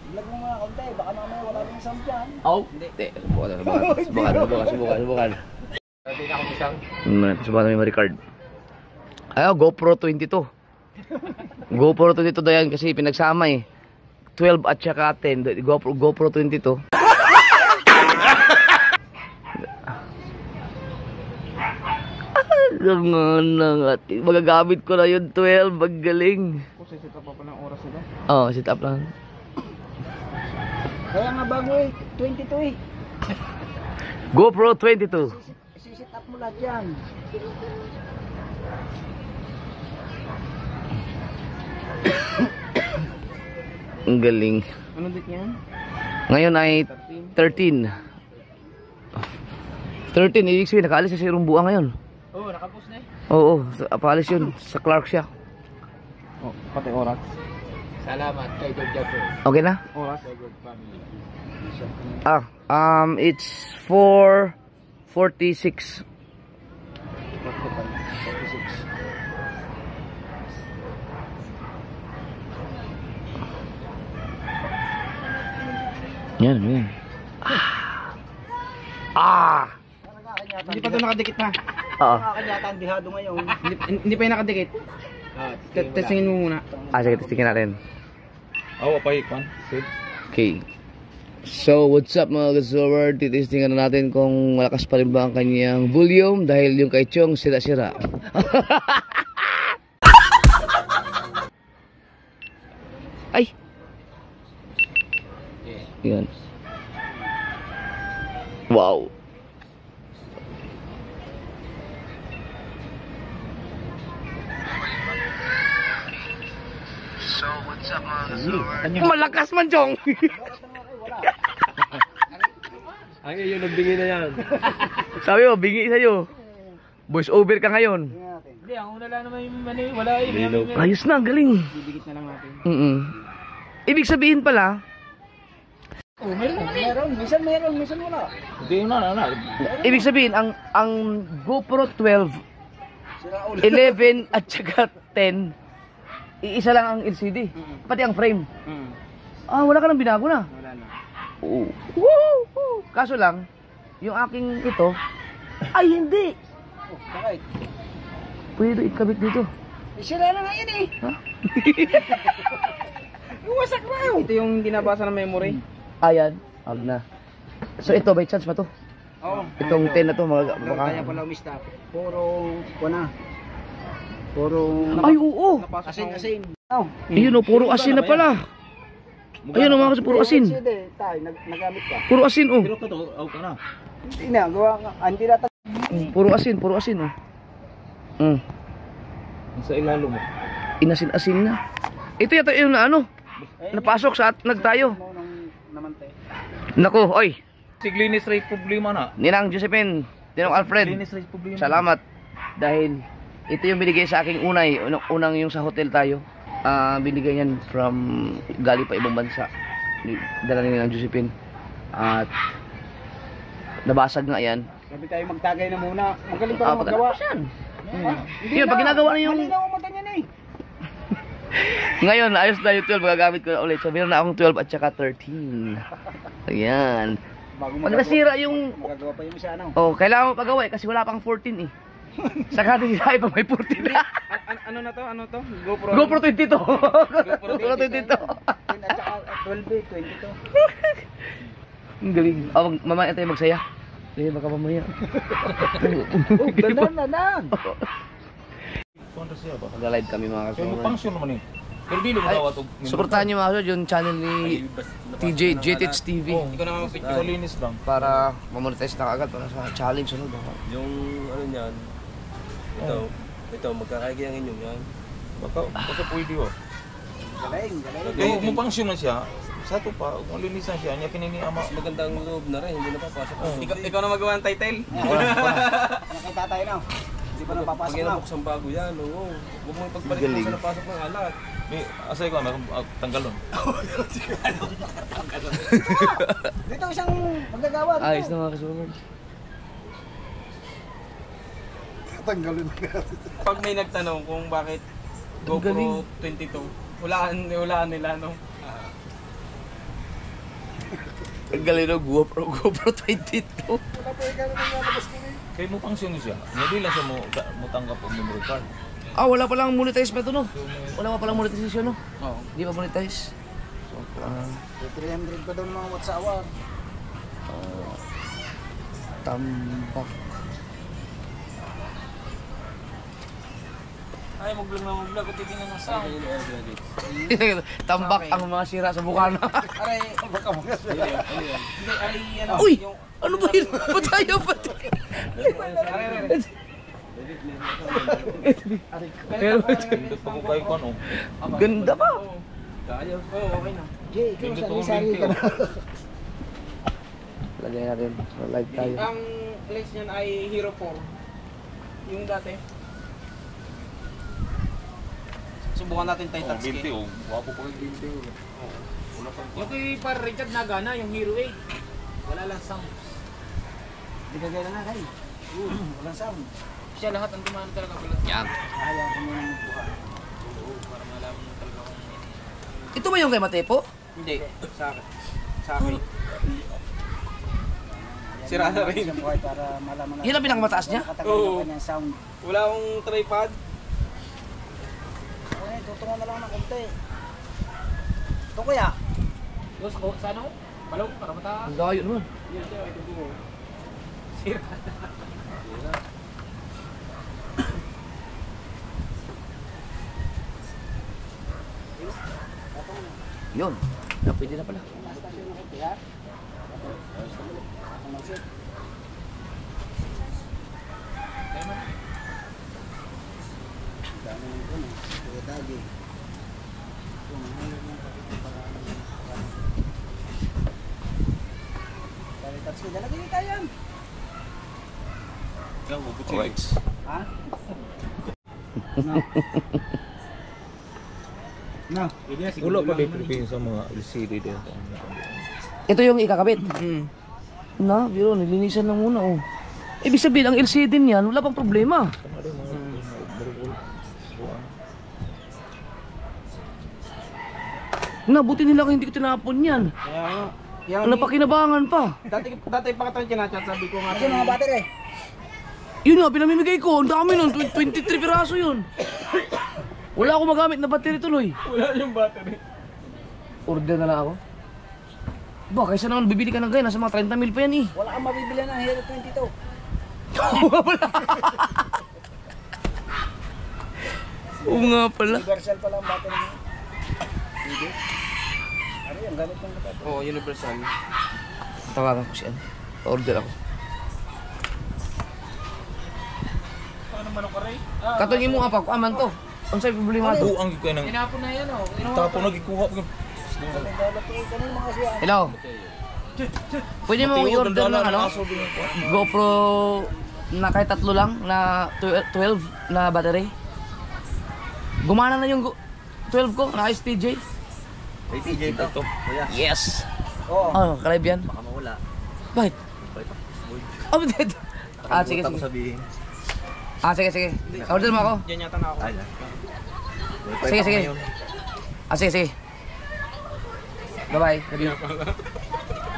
Vlog mo muna konti. Baka mamaya wala rin sound dyan. Oh! Hindi. Subukan. Subukan namin ma-record. Ay, GoPro 22. GoPro 22 daw yan kasi pinagsama eh. 12 at saka 10. GoPro 22. Magagamit ko na yung 12. Magaling. Kasi set up pa ng oras nila. Oo, sit up lang. Kaya nga bago eh, 22 eh. GoPro 22. Sisit up mo lahat yan. Ang galing. Ano date niyan? Ngayon ay 13. 13, ibig sabihin, nakaalis na si Rumbua ngayon. Oo, nakapos na eh. Oo, paalis yun. Sa Clark siya. Oh, pati oras. Salamat kay Dog Jaffer. Okay na? Oras. It's 4:46. Yan, yan. Hindi pa ito nakadikit na. Oo. Nakakanyata ang dihado ngayon. Hindi pa yung nakadikit. Testingin mo muna. Sige, testingin natin. Awa pa ikon. Sid. Okay. So, what's up mga ka-Zower? Titistingan na natin kung malakas pa rin ba ang kanyang volume dahil yung kay Chong sira-sira. Ay! Yan. Wow! So, what's up mga ka-Zower? Malakas man, Chong! Ay, yung nagbingi na yan. Sabi mo, bingi sa'yo. Voice over ka ngayon. Hindi, ang una lang naman yung wala eh. Ayos na, ang galing. Didikit na lang natin. Ibig sabihin pala, Oh, meron. Minsan wala. Hindi na. ibig sabihin, ang GoPro 12, Sira ulo. 11 at saka 10, iisa lang ang LCD. Pati ang frame. Wala ka nang binago na. Wala na. Oo. Woo! Kaso lang, yung aking ito, ay hindi. Oh, bakit? Pwede ikabit dito. Sira na nga yan eh. Ha? Wasak na yun. Ito yung hindi nabasa ng memory. Ayan. Wag na. So ito, by chance ba to? Oo. Itong 10 na to, Kaya baka... pala umista. Puro, kuna. Puro... Ay, oo! Asin. Oh. Ayun o, puro asin na pala. Ayun o, mga kasi puro asin. Sige, tayo, nagamit ka. Puro asin o. Pero ka to, aw ka na. Hindi na, gawa nga. Hindi na Puro asin o. Sa ilalo mo. Inasin-asin na. Ito yata yung na ano, napasok sa nagtayo. Nako, oy. Siglinis rate problema na. Ninang Josephine, Ninang Alfred. Siglinis rate problema. Salamat. Dahil ito yung binigay sa aking unay, unang yung sa hotel tayo. Binigay yan from galing pa ibang bansa. Dala ni Ninang Josephine. At nabasag nga yan. Sabi tayo magtagay na muna. Magaling pa magawa. Yun, pag ginagawa na yung... Malinaw ang mata niya na eh. Ngayon, ayos na yung 12, magagamit ko na ulit. So, meron na akong 12 at saka 13. Ayan. Pag nasira yung... Magagawa pa yung isa, ano? Oh, kailangan mo pagawa kasi wala pang 14 eh. Saka din tayo pa may 14 na. Ano na to? Ano to? GoPro. GoPro 22. GoPro 22. 10 at saka 12 eh, 22. Ang galing. Mamaya tayo magsaya. Hindi, baka mamaya. Oh, danan. Kontra siya ba? Mag-live kami mga Kaya mo kasama. function naman eh. Pero dili mo daw atog. Supportahan niyo mga kasama yung channel ni TJ JTH TV. Ikaw na mga picture. Linis lang. Para mamonetize na agad para sa challenge. Ano, Yung ano niyan, ito magkakagayangin nyo yan. Baka pwede oh. Galing. Kaya mo function na siya. Sa to pa, kung linisan siya, niya kinini ama. Mas magandang loob na rin, hindi na papasok. Ikaw na magawa ng title. Nakita tayo na. Hindi pa Pag napapasok yan na. ang buksang bago yan, oo. Huwag mo ipagpalit mo sa napasok ng alat. Asay ko, tanggalon. Dito isang magagawa. Dito. ayos na mga kasama. Tanggalin na. Pag may nagtanong kung bakit GoPro 22, hulaan nila no. Ang galing ng GoPro 22. Wala pa yung gano'n nga labas ko eh. Kaya mo pangsyon siya. Hindi lang siya mo tanggap ang memory card. Ah, wala pa lang monetize pa ito, no? Wala pa palang monetization, no? Oo. Hindi pa monetize. So, 300 pa daw ng mga watsawa. tambak. Ay, magblog na magblog. Kung titingnan ng sound. Tambak ang mga sira sa bukana. Aray, baka mga Hindi, ay, ano. Uy! yung- Ano ba yun? Patayo, patayo. Pero, Pindot pa ko kayo ko ano. ganda pa. Oo, okay na. Jay, ikaw Pindot ko sari-sari ka na. Lagay natin. Live tayo. Ang lens niyan ay Hero 4. Yung dati. Subukan natin Oh, Titan 20 Skin. oh. Wapo pa kayo 20 oh. Yung kay Par Richard Nagana, yung Hero 8. Wala lang sound. Hindi ka gaya na kay. Walang sound. Siya lahat ang dumaan talaga pala. Yan. Ayaw ko muna magbuka. Oo, para malaman mo talaga kung Ito ba yung kay Matepo? hindi. Sa akin. Sa akin. Sira na rin. Isang buhay para malaman natin. Yun ang pinakamataas niya? Nakatagal Oo. na kanyang sound. Wala akong tripod. Okay, tutungan na lang ng konti. Ito kuya. Tapos ko, sa ano? Palong, para mataas. Ang layo naman. Yan siya, ito po. Sira. Yun. Na, pwede na pala. Kuya Dagi. Tatsi, dalagay niyo tayo yan. Alright. Ha? No. No. Wala pa dito rin sa mga LCD dito. Ito yung ikakabit. Na, biro, nilinisan lang muna, oh. Ibig sabihin, ang LCD niyan, wala pang problema. Na, buti nila kung hindi ko tinapon yan. Kaya nga. Yan, Napakinabangan pa. dati pa katang kinachat, sabi ko nga. Kasi mga battery. Yun nga, pinamimigay ko. Ang dami nun, 23 piraso yun. Wala akong magamit na battery tuloy. Wala yung battery. Order na lang ako. Ba, kaysa naman bibili ka ng gaya, nasa mga 30 mil pa yan eh. Wala kang mabibili ng Hero 22. Oo nga pala. Universal pala ang battery niya. Hindi. Ano yung gamit ng battery? Oo, universal. Tawagan ko siya. Order ako. Paano manok ka rin? Katungin mo nga pa, aman to. Ang sa'yo problema to. Buang ko nang Tinapon na yan, oh. tapo nagikuha ko. Kanina mga siya. Hello. Pwede mo i-order ng ano? GoPro na kahit 3 lang na 12 na battery. Gumana na yung 12 ko na STJ. Ay TJ to. Yes. Oo. Oh, kalib yan. Baka mawala. Bakit? Oh, dead. Ah, sige, sige. Sabihin. Ah, sige, sige. Order mo ako. Diyan yata na ako. Sige, sige. Ah, sige, sige. Bye-bye.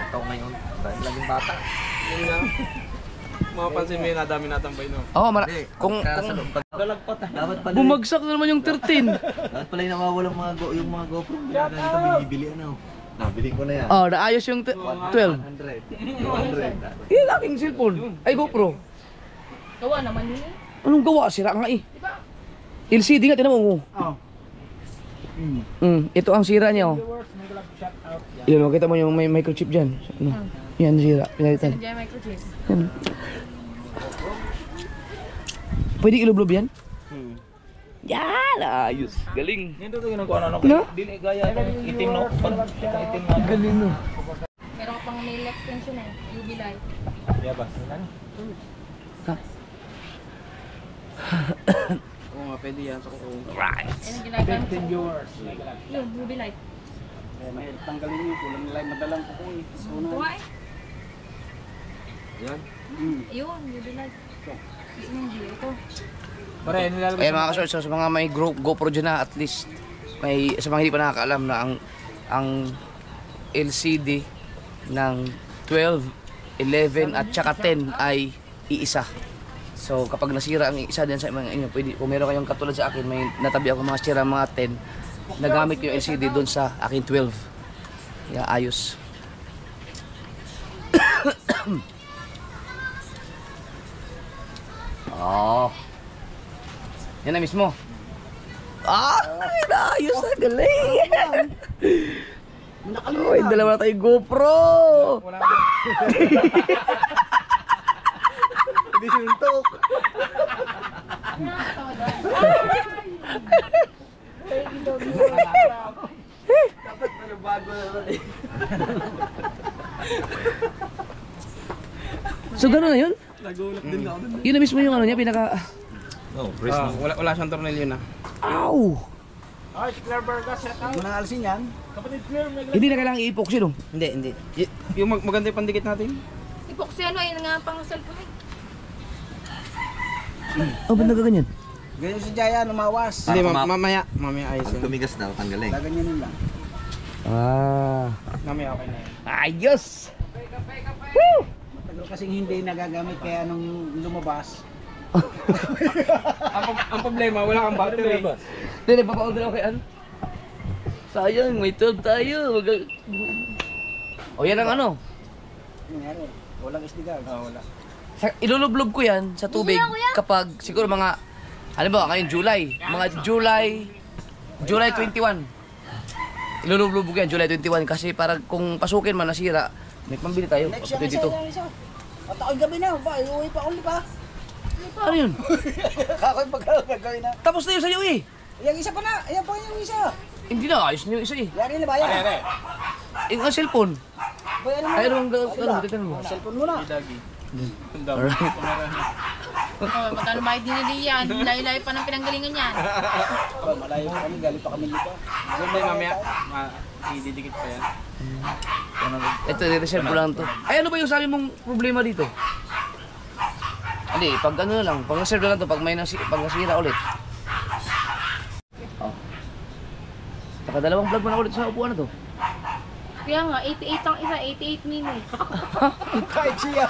Ikaw ngayon. Dahil laging bata. Yun lang. Mapapansin mo yun, nadami natambay no. Oo, kung Dalagpat. Dapat pala. bumagsak na naman yung 13. Dapat pala yung nawawala yung mga GoPro. Dito binibili ano. Nabili ko na yan. Oh, naayos yung 12. 100. 200. Yan aking cellphone. Ay, GoPro. Gawa naman yun eh. Anong gawa? Sira nga eh. LCD nga, tinan mo. Oo. Ito ang sira niya, oh. Yan, makita mo yung may microchip dyan. Ano? Yan, sira. Pinalitan. Nandiyan yung microchip. Yan. Pwede ilublob yan? Yan, ayos. Galing. Nito to ginagawa na ako. No? Dili gaya itong itim no. Itim na. Galing, no? Meron ka pang nail extension eh. UV light. Yabas. Oo nga, pwede yan sa kukuha. Right. Yan ang ginagamit ko. Yung UV light. May tanggalin niyo. Kulang nila yung madalang ko eh. Kuha eh. Yan. Ayun, UV light. Hindi, ito. Pare, nilalagay Ayan mga kasorts, sa mga may GoPro dyan na at least may sa mga hindi pa nakakaalam na ang LCD ng 12, 11 at saka 10 ay iisa. So kapag nasira ang isa din sa mga inyo, pwede, kung meron kayong katulad sa akin, may natabi ako mga sira mga 10, nagamit ko yung LCD doon sa akin 12. Yeah, ayos. Oh. Yan na mismo. Ah, ayos na, galing. Uy, dalawa na tayong GoPro. Wala Hindi sinuntok. So gano'n na yun? Nagulat din ako dun. Yun na mismo yung ano niya, pinaka... No, press na. Wala siyang tornilyo na. Ow! Mo nang alisin yan. Hindi na kailangan i-epoxy, no? Hindi. Yung maganda yung pandikit natin. Epoxy ano, ayun nga pang cellphone eh. Oh, ba't nagaganyan? Ganyan si Jaya, lumawas. Hindi, mamaya ayos yun. Tumigas na, tanggalin. Gaganyanin lang. Ah. Mamaya okay na yan. Ayos! Pero kasing hindi nagagamit kaya nung lumabas. Ang problema, wala kang battery. Hindi, nagpapa-order ako kay ano? Sayang, may 12 tayo. O yan ang ano? Nangyari, walang SD card. Wala. Ilulublob ko yan sa tubig kapag siguro mga, alam ba, ngayon July. Mga July 21. Ilulublob ko yan, July 21. Kasi para kung pasukin man nasira, may pambili tayo. Next Pwede year, dito. isa. At ako'y gabi na, ba? Iuwi pa uli pa. Ano yun? Ako'y pagkagawin na. Tapos na yun sa'yo eh. Yung isa pa na, ayan pa yung isa. Hindi na, ayos na yung isa eh. Yari na ba yan? Yung cellphone. Boy, ano mo? Ay, ano mo? Cellphone mo na. Alright. Oh, magkano mahit din nila yan. Layo-layo pa ng pinanggalingan yan. Malayo pa kami, galing pa kami dito. Hindi, mamaya. Ididikit pa yan. Ito, reserve ko lang to. Ay, ano ba yung sabi mong problema dito? Hindi, pag ano lang, pag reserve lang to, pag may pag nasira ulit. Oh. Nakadalawang vlog mo na ulit sa upuan na to. Kaya nga, 88 ang isa, 88 minutes. Kahit siya.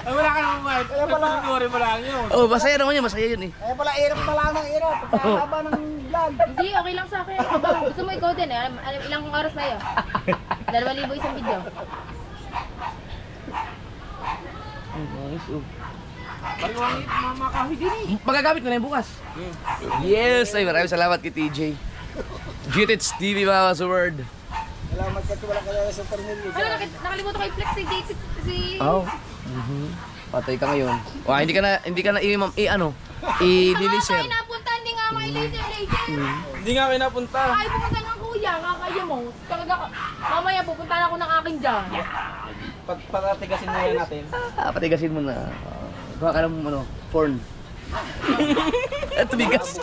Ay, wala ka naman mahit. Kaya pala, mo lang yun. Oh, masaya naman yun, masaya yun eh. kaya pala hirap pala ng hirap. Pagkakaba ng vlog. Hindi, okay lang sa akin. Gusto mo ikaw din eh. Ilang oras na yun? 2,000 isang video. Nice, oh. Bari ko ang mamakahoy din eh. Magagamit ko na yung bukas. Yes! Ay, maraming salamat kay TJ. GTH TV mga word. Salamat ka wala kaya sa tornilyo. Ano, nakalimutan ko i-flex si David si... Oh. Patay ka ngayon. Wah, hindi ka na i-deliser. Kaya napunta, hindi nga kayo laser. Hindi nga kayo napunta. Ay, pupunta ng kuya, kakaya mo. Talaga, mamaya pupunta na ako ng akin dyan. Patatigasin mo yan natin. Patigasin mo na. Kuha ka ng ano, porn. Tumigas.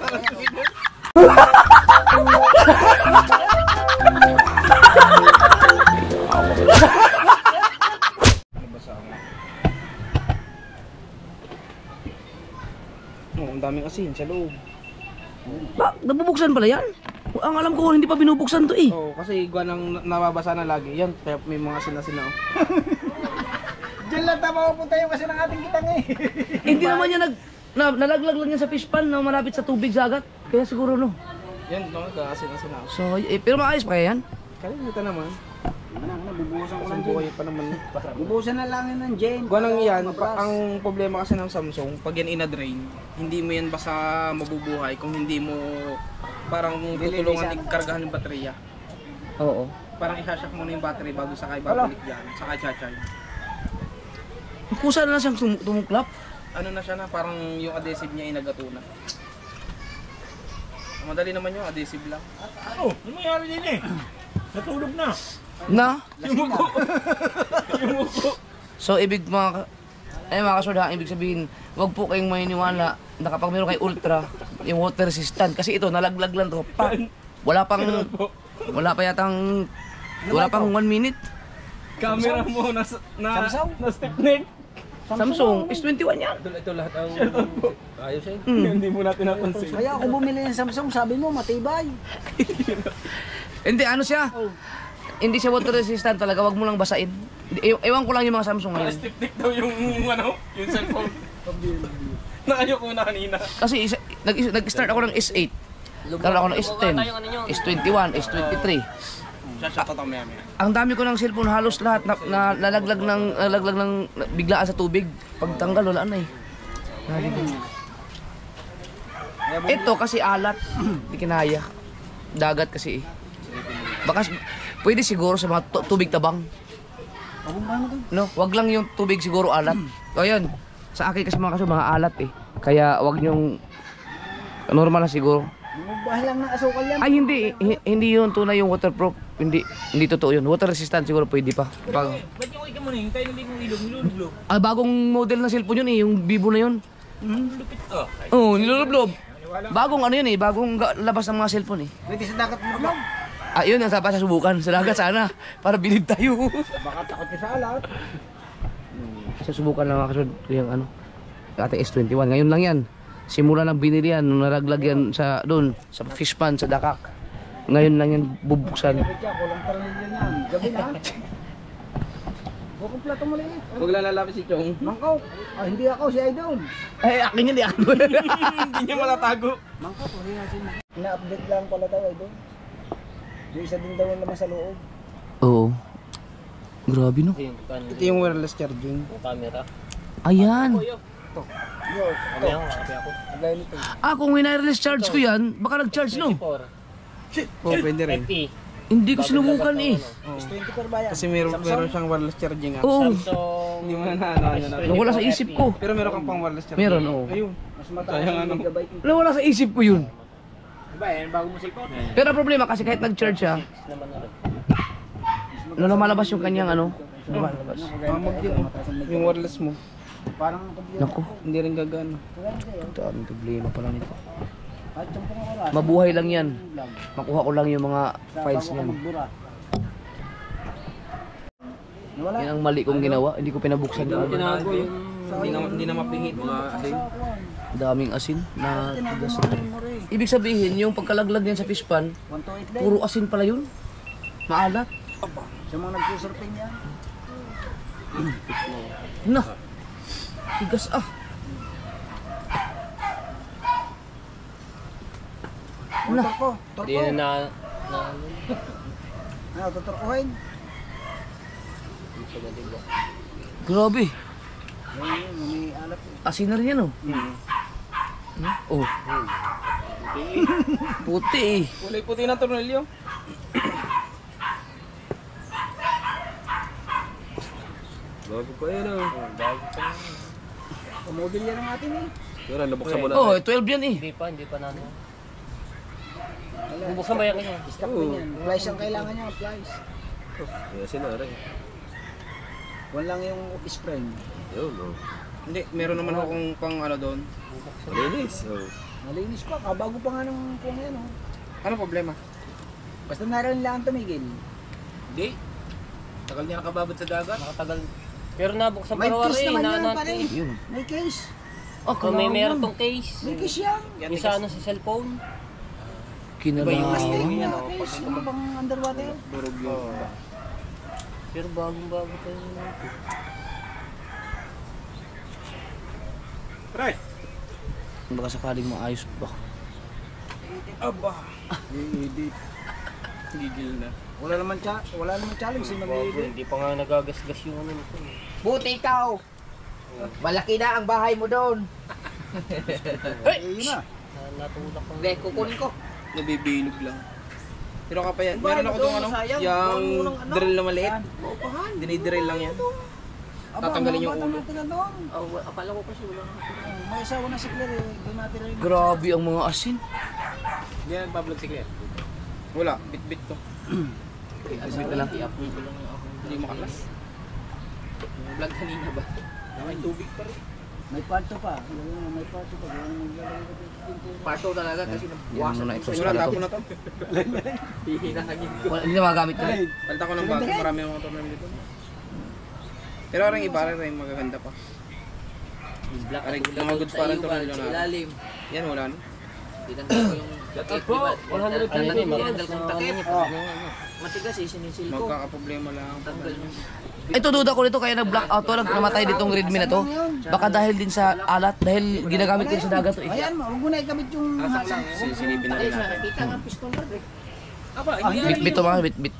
Ang daming asin sa loob. Nabubuksan pala yan? Ang alam ko hindi pa binubuksan to eh. Oo, kasi gawa nang nababasa na lagi. Yan, kaya may mga asin-asin na. Diyan lang tama pupunta yung kasi ng ating kitang eh. Hindi naman yan nalaglag lang yan sa fish pan na malapit sa tubig sa agat. Kaya siguro no. Yan, asin-asin na. So, pero maayos pa kaya yan? Kalimutan naman. Bubuhusan ko lang Isang buhay pa naman. Bubuhusan na lang yun ng Jane. Gawa nang yan, ang problema kasi ng Samsung, pag yan ina-drain, hindi mo yan basta mabubuhay kung hindi mo parang tutulungan ikargahan yung baterya. Oo. Parang isashock mo na yung battery bago sakay babalik dyan, saka i-charge. Kusa na lang siyang tumuklap. Ano na siya na, parang yung adhesive niya ay nagato na. Madali naman yung adhesive lang. Ano nangyari din eh? Natulog na. Na? Yumuko! Yumuko! So, mga kasorda, ibig sabihin, wag po kayong maniniwala na kapag meron kay ultra, yung water resistant. Kasi ito, nalaglag lang to. Wala pa yatang 1 minute. Camera mo na step neck. Samsung S21 yan. Ito lahat ang ayos eh. Hindi mo natin napansin. Kaya ako bumili ng Samsung, sabi mo matibay. Hindi, ano siya? hindi siya water resistant talaga, wag mo lang basain. Ewan ko lang yung mga Samsung ngayon. Stick daw yung yung cellphone. Na ayaw ko na kanina. Kasi nag-start ako ng S8. Karoon ako ng S10, S21, S23. Shoutout ako maya. Ang dami ko ng cellphone, halos lahat na nalaglag ng biglaan sa tubig. Pagtanggal, wala na eh. Nalaglag. Ito kasi alat, hindi kinaya. Dagat kasi eh. Baka pwede siguro sa mga tubig tabang. No, wag lang yung tubig siguro alat. O yun, sa akin kasi mga alat eh. Kaya wag nyong normal na siguro. Bahay lang ng asukal yan. Ay hindi yun tunay yung waterproof. Hindi totoo yun. Water resistant siguro pwede pa. Ba't yung ikaw mo na yung tayo nabig mong ilog, nilulublob? Ah, bagong model na cellphone yun eh, yung Vivo na yun. Lupit ka. Oo, nilulublob. Bagong ano yun eh, bagong labas ng mga cellphone eh. Pwede sa dagat mo lang. Ah, yun, nasa pa sa subukan. Sa dagat sana, para bilib tayo. Baka takot ka sa alat. Sa subukan lang ako yung ano, ating S21. Ngayon lang yan. Simula nang binili yan, nung naraglag yan sa doon, sa fish pan, sa dakak. Ngayon lang yan bubuksan. Kulang tarilyo yan. Gabi na. Bukong plato maliit. Huwag lang lalapit si Chong. Mangkaw. Ah, hindi ako, si Idol. Ay, akin yan, di ako. Hindi niya malatago. Mangkaw, pwede na siya. Ina-update lang pala daw, Idol. Yung isa din daw yung laman sa loob. Oo. Grabe no. Ito yung wireless charging. Yung camera. Ayan. Kami ako. Agay nito. Ah, kung wireless charge ko yan, baka nag-charge no. 24. Oo, pwede rin. FE. Hindi ko sinubukan eh. 24 ba yan? Kasi meron siyang wireless charging app. Oo. Samsung. Hindi mo na ano. Nawala sa isip ko. Pero meron kang pang wireless charging. Meron, oo. Ayun. Mas mataas Sayang yung ano. gigabyte. Nawala sa isip ko yun. Diba yan, bago mo cellphone? Pero ang problema kasi kahit nag-charge siya, lumalabas yung kanyang ano. Lumalabas. Yung wireless mo. Parang Naku, Hindi rin gagana. ito ang problema pala nito. kahit 10 oras. Mabuhay lang yan. Makuha ko lang yung mga files Bago ka niyan. magbura. Nawala. Yan ang mali kong ginawa. Hindi ko pinabuksan yung ano. Tinago yung hindi na mapihit mga asin. Daming asin na Tinago tigas mo na. memory. Ibig sabihin, yung pagkalaglag niyan sa fish pan, 128 din. puro asin pala yun. Maalat. Sa mga nagsusurfing yan. Na. Tigas ah. Na. Turko. Hindi Turko. na Ano, tuturkuhin? Grabe. May alat. Asin na rin yan oh. Oh. Puti eh. Kulay puti ng tornilyo. Bago pa yan Pumodel yan ang atin eh. Pero nabuksan mo na. Oh, 12 yan eh. hindi pa na. Bubuksan ba yan kanya? Stop din yan. Flies ang kailangan niya, flies. Kaya sinara eh. Wala lang yung spring. Yun, oh. Hindi, meron naman akong pang ano doon. Malinis. Oh. Malinis pa, kabago pa nga ng kung yan oh. Ano problema? Basta naroon lang tumigil. Hindi. Tagal niya nakababad sa dagat. Nakatagal. Pero nabuksan May pa case naman yan, pare. Yun. May case. Oh, Kung may meron tong case. May case yan. Yung sa ano sa cellphone. Plastic Kinalaw. na case. Yung pang underwater. Durog yun. Pero bagong-bago pa yun. Baka sakaling maayos ba? Aba. Edit. Gigil na. Wala naman challenge si Bago, Mamili. hindi pa nga nagagasgas yung ano nito. Buti ikaw. Malaki na ang bahay mo doon. Yun na. Natulak ko. Hindi, kukunin ko. Nabibilog lang. Pero kapaya, Ang bahay meron mo ako doon doon, ano, sayang. yung Huwag mo nang ano. drill na maliit. Paupahan. Dinidrill lang yan. Aba, Tatanggalin mga yung bata ulo. natin na doon. Akala ko kasi wala nakatira. May asawa na si Claire eh. Doon natin rin. Grabe ang mga asin. Hindi yan nagbablog si Claire. Wala, bit-bit to. Asin na lang. I-upload ko lang ako. Hindi makaklas. Vlog kanina ba? May tubig pa rin. May parto pa. May parto pa. Parto talaga kasi Yan muna exhaust wala, pala tapo to. na to. Hihina ka gid. Wala, hindi na magagamit ko. Palta ko ng bago, marami mga tornilyo dito. Pero parang iba rin magaganda pa. Black Parang mga goods parang tornilyo na. ilalim. Yan wala no. Tinanggal ko yung Takip, di ba? 100 ano yun, tinanggal kong takip. Matigas eh, sinisil ko. Magkakaproblema lang. Tanggal yun. Ito duda ko nito kaya nag-blackout to, namatay ditong Redmi na to. Baka dahil din sa alat, dahil ginagamit ko sa dagat to eh. Ayan, huwag mo na ikabit yung hasang. Silipin na rin natin. Nakita nga piston rod eh. Aba, hindi Bit-bit to mga bit-bit.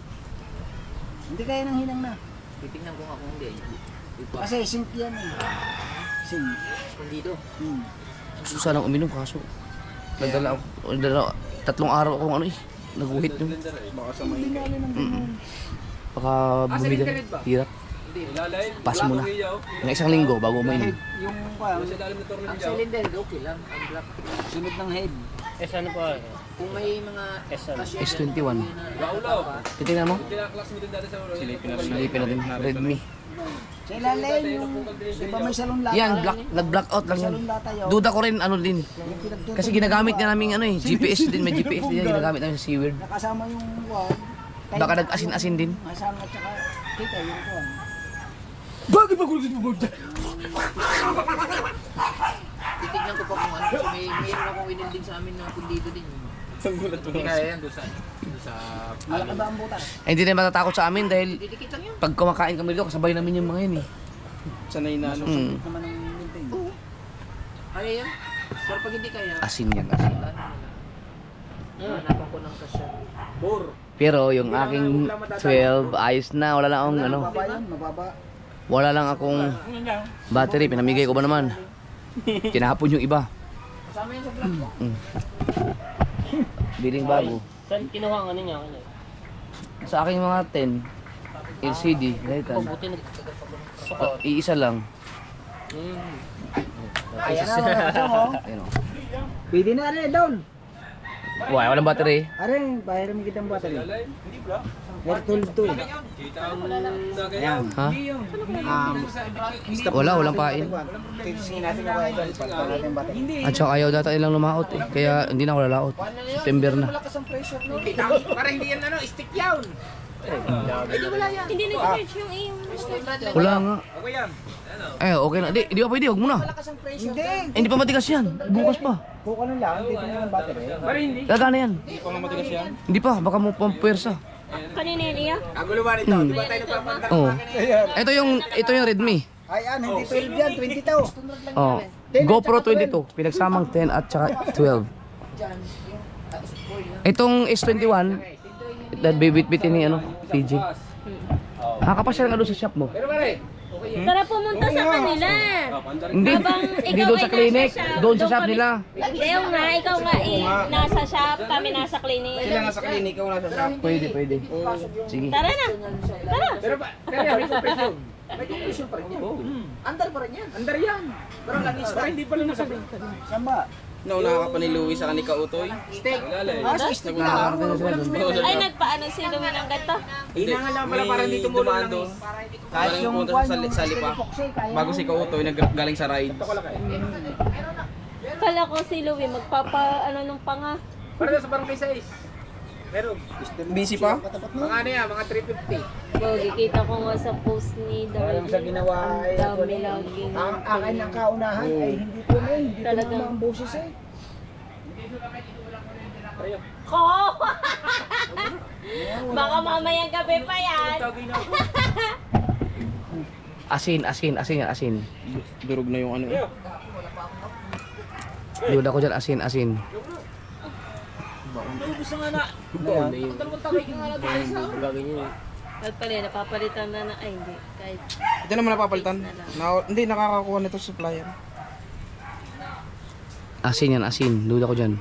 Hindi kaya nang hinang na. Titingnan ko nga kung hindi. Kasi sink yan eh. Sink. Kung dito. Gusto sanang uminom kaso. Nagdala ako, 3 araw akong ano eh, naguhit yun. Baka sa may... Baka bumigan, hirap. Pass muna. Ng 1 linggo bago mainom. Yung kwan, Ang cylinder, okay lang. Ang black. sunod ng head. Ano pa? Kung may mga S21. Titingnan mo? Silipin na rin. Silipin natin. Redmi. Sa ilalim yung, di ba may salon lata? Yan, nag-blackout lang yan. Salon lata yun. Duda ko rin ano din. Yung pinagtutulog Kasi ginagamit niya namin ano eh, GPS din, may GPS din yan, ginagamit namin sa SeaWorld. nakasama yung kwan. Baka nag-asin-asin din. Kasama at saka kita yung kwan. titignan ko pa kung ano. Mayroon akong winilding sa amin na kundido din. Ang gulat mo. Hindi kaya yan doon sa... Malaki ba ang butas? Eh, hindi na matatakot sa amin dahil Didikit lang yun. pag kumakain kami dito, kasabay namin yung mga yun eh. Sanay na ano. Naman ang maintain. Kaya yan. Pero pag hindi kaya... Asin yan, asin. Hanapan ko ng kasya. Pero yung aking 12, ayos na, wala lang akong ano. Mababa yan, mababa. Wala lang akong battery, pinamigay ko ba naman? Kinahapon yung iba. Kasama yan sa vlog ko. Biling bago. Saan kinuha ang ano niya? Sa aking mga 10 LCD, ganito. Buti Iisa lang. Ayan na, ito mo. Ayun o. Pwede na rin, down. Wala, walang battery. Arin, bayaran mo kitang battery. Air tool to eh. Ayan. Ha? Walang pain. Titisingin natin yung kaya dyan. Pagka natin battery. At saka ayaw data nilang lumaot eh. Kaya hindi na ako lalaot. September na. malakas ang pressure no? Para hindi yan ano, stick yun. Hindi nag-charge yung iyong... Wala nga. Eh, okay na. Di ba pwede? Huwag mo na. Hindi. Eh, hindi pa matigas yan. Bukas pa. Kung ano lang, titignan ng battery. Gagana yan. Hindi pa nga matigas yan. Hindi pa. Baka mo pampersa. Kanina yun iya? Oo. Ito yung Redmi. Ayan, hindi 12 yan, 20 to. Oh. GoPro 22. Pinagsamang 10 at saka 12. Itong S21, bibit-bitin ni ano, PG. Nakakapasya nga doon sa shop mo. Tara pumunta sa kanila. Hindi, Habang hindi ikaw doon ay sa clinic. nasa shop, Doon sa doon shop kami- nila. Ayaw nga, ikaw nga eh. Nasa shop, kami nasa clinic. Sila nga sa klinik, ikaw nasa shop. Pwede, pwede. Sige. Tara na. Tara. Under pa rin yan. Andar yan. Pero langis pa. Hindi pala nasabi. Saan ba? Nauna ka pa ni Louie sa kanika utoy. Steak. Ay, nagpaano si Louie ng ganito? Inangal lang pala para dito mo lang. Kahit yung punta sa sali pa. Bago si Kautoy naggaling sa rides. Kala ko si Louie magpapa ano nung panga. Para sa barangay 6. Meron. Busy pa? Mga ano yan, mga 350. Bogi, kita ko nga sa post ni Alam Darlene. sa ginawa ay Ang dami laging. ang akin ng kaunahan ay hindi ko na hindi ko Talagang- na ang boses eh. Ko! Baka mamayang gabi pa yan. Asin. Durog na yung ano. Duda ko dyan, asin. At pala, napapalitan na ay hindi. Kahit Ito naman napapalitan. Hindi, nakakakuha nito sa supplier. Asin yan, asin. Duda ko dyan.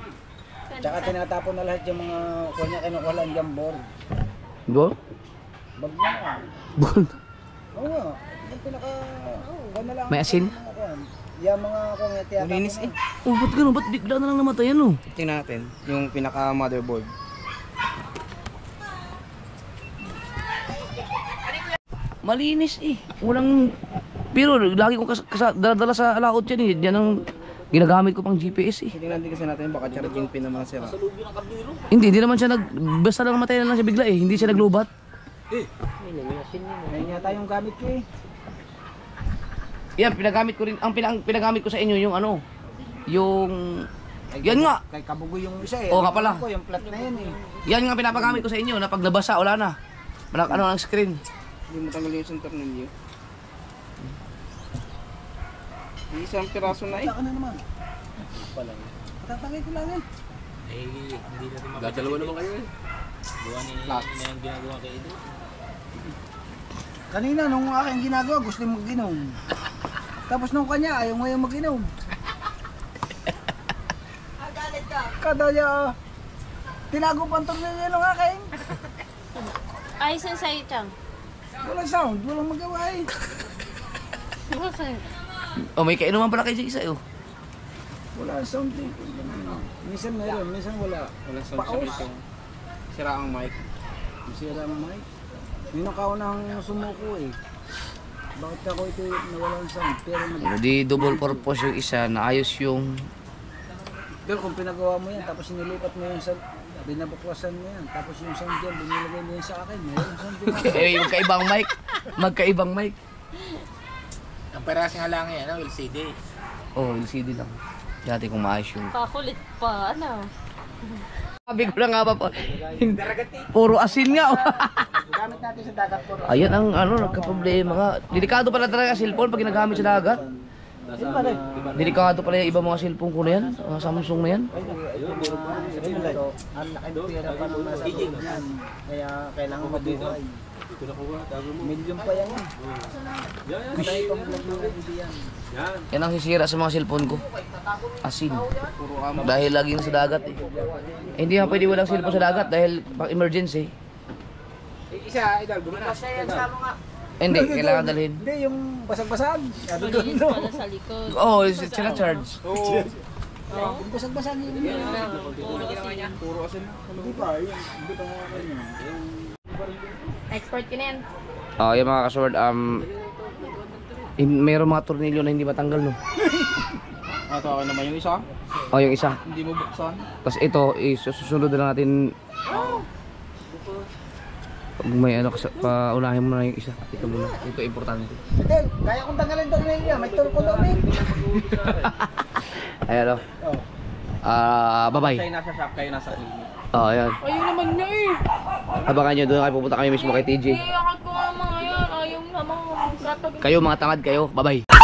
Tsaka tinatapon na lahat yung mga kunya kinukuha lang dyan board. Go? Bag na nga. Bon. Oo nga. Yung pinaka... kuha na lang. May asin? Yung mga kunya tiyatapon. Malinis eh. Oh, ba't ganun? Ba't bigla na lang namatay yan oh? Tingnan natin. Yung pinaka motherboard. Malinis eh. Walang... Pero lagi kong dala sa laot yan eh. Yan ang ginagamit ko pang GPS eh. Tingnan din kasi natin baka charging pin naman sira. Hindi naman siya basta lang namatay na lang siya bigla eh. Hindi siya naglobat. Ayun yata yung gamit ko eh. Yan, pinagamit ko rin. Ang pinagamit ko sa inyo yung ano. Yung Yan nga. Kay Kabugoy yung isa eh. Oo nga pala. Ko, yung plat na yan eh. Yan nga pinapagamit ko sa inyo na pag nabasa, wala na. Ano ang screen. Hindi mo tanggal yung isang tornilyo. Isang piraso na eh. Taka na naman. Tatagay ko lang eh. Dadalawa naman kayo eh. Kanina nung aking ginagawa, gusto mo mag-inom. Tapos nung kanya, ayaw ngayon mag-inom. Kada niya, tinago pa ang tornilyo nung aking. Ayos yun sa'yo, Chang. Walang sound, walang magawa eh. Oh, may kainuman pala kayo isa oh. Wala sound eh. Minsan meron, minsan wala. Walang sound sa ito. Sira ang mic. Sira ang mic. May nakaunang sumuko eh. Bakit ako ito nawalan sound? Pero Di double purpose yung isa, naayos yung pero kung pinagawa mo yan, tapos sinilipat mo yan sa binabuklasan mo yan, tapos yung sound dyan, binilagay mo yan sa akin, mayroon sound dyan. magkaibang mic. Magkaibang mic. Ang parasing halangin, ano, LCD. Oh, LCD lang. Dati kung maayos yung Kakulit pa, ano? sabi ko lang nga pa po. Puro asin nga. Oh. Gamit natin sa dagat po. Ayan ang nagka-problema nga. Delikado pala talaga ang cellphone pag ginagamit sa dagat. Delikado pala yung iba mga cellphone ko na yan. Mga Samsung na yan. Ang laki pera pa ng nasa loob yan. Kaya kailangan mabuhay. Milyon pa yan. Patay pang vlog ng hindi yan. Yan ang sisira sa mga cellphone ko. Asin. Dahil laging sa dagat eh. Hindi nga pwede walang cellphone sa dagat dahil pang emergency. Isa, idol, gumanas. Hindi, kailangan dalhin. Hindi, yung basag-basag. Sabi ko, Malinis no. pala sa likod. Oo, sina-charge. Oo. Yung basag-basag yun. Puro asin. Hindi pa, yun. Hindi pa nga kayo. Expert ka na yan. Yung mga kasword, mayroong mga tornilyo na hindi matanggal, no? Ito ako naman yung isa. Yung isa. Hindi mo buksan. Tapos ito, susunod na lang natin. Pag may paunahin mo na yung isa. Ito muna. Ito importante. Fidel, kaya kong tanggalin daw na yun. May turko daw na yun. Ayan o. Bye-bye. Kayo nasa shop, kayo nasa clinic. Ayan. Ayun naman niya eh. Abangan nyo doon kayo pupunta kami mismo kay TJ. Iyakat ko nga mga yan. Ayaw naman. Kayo mga tangad kayo. Bye-bye.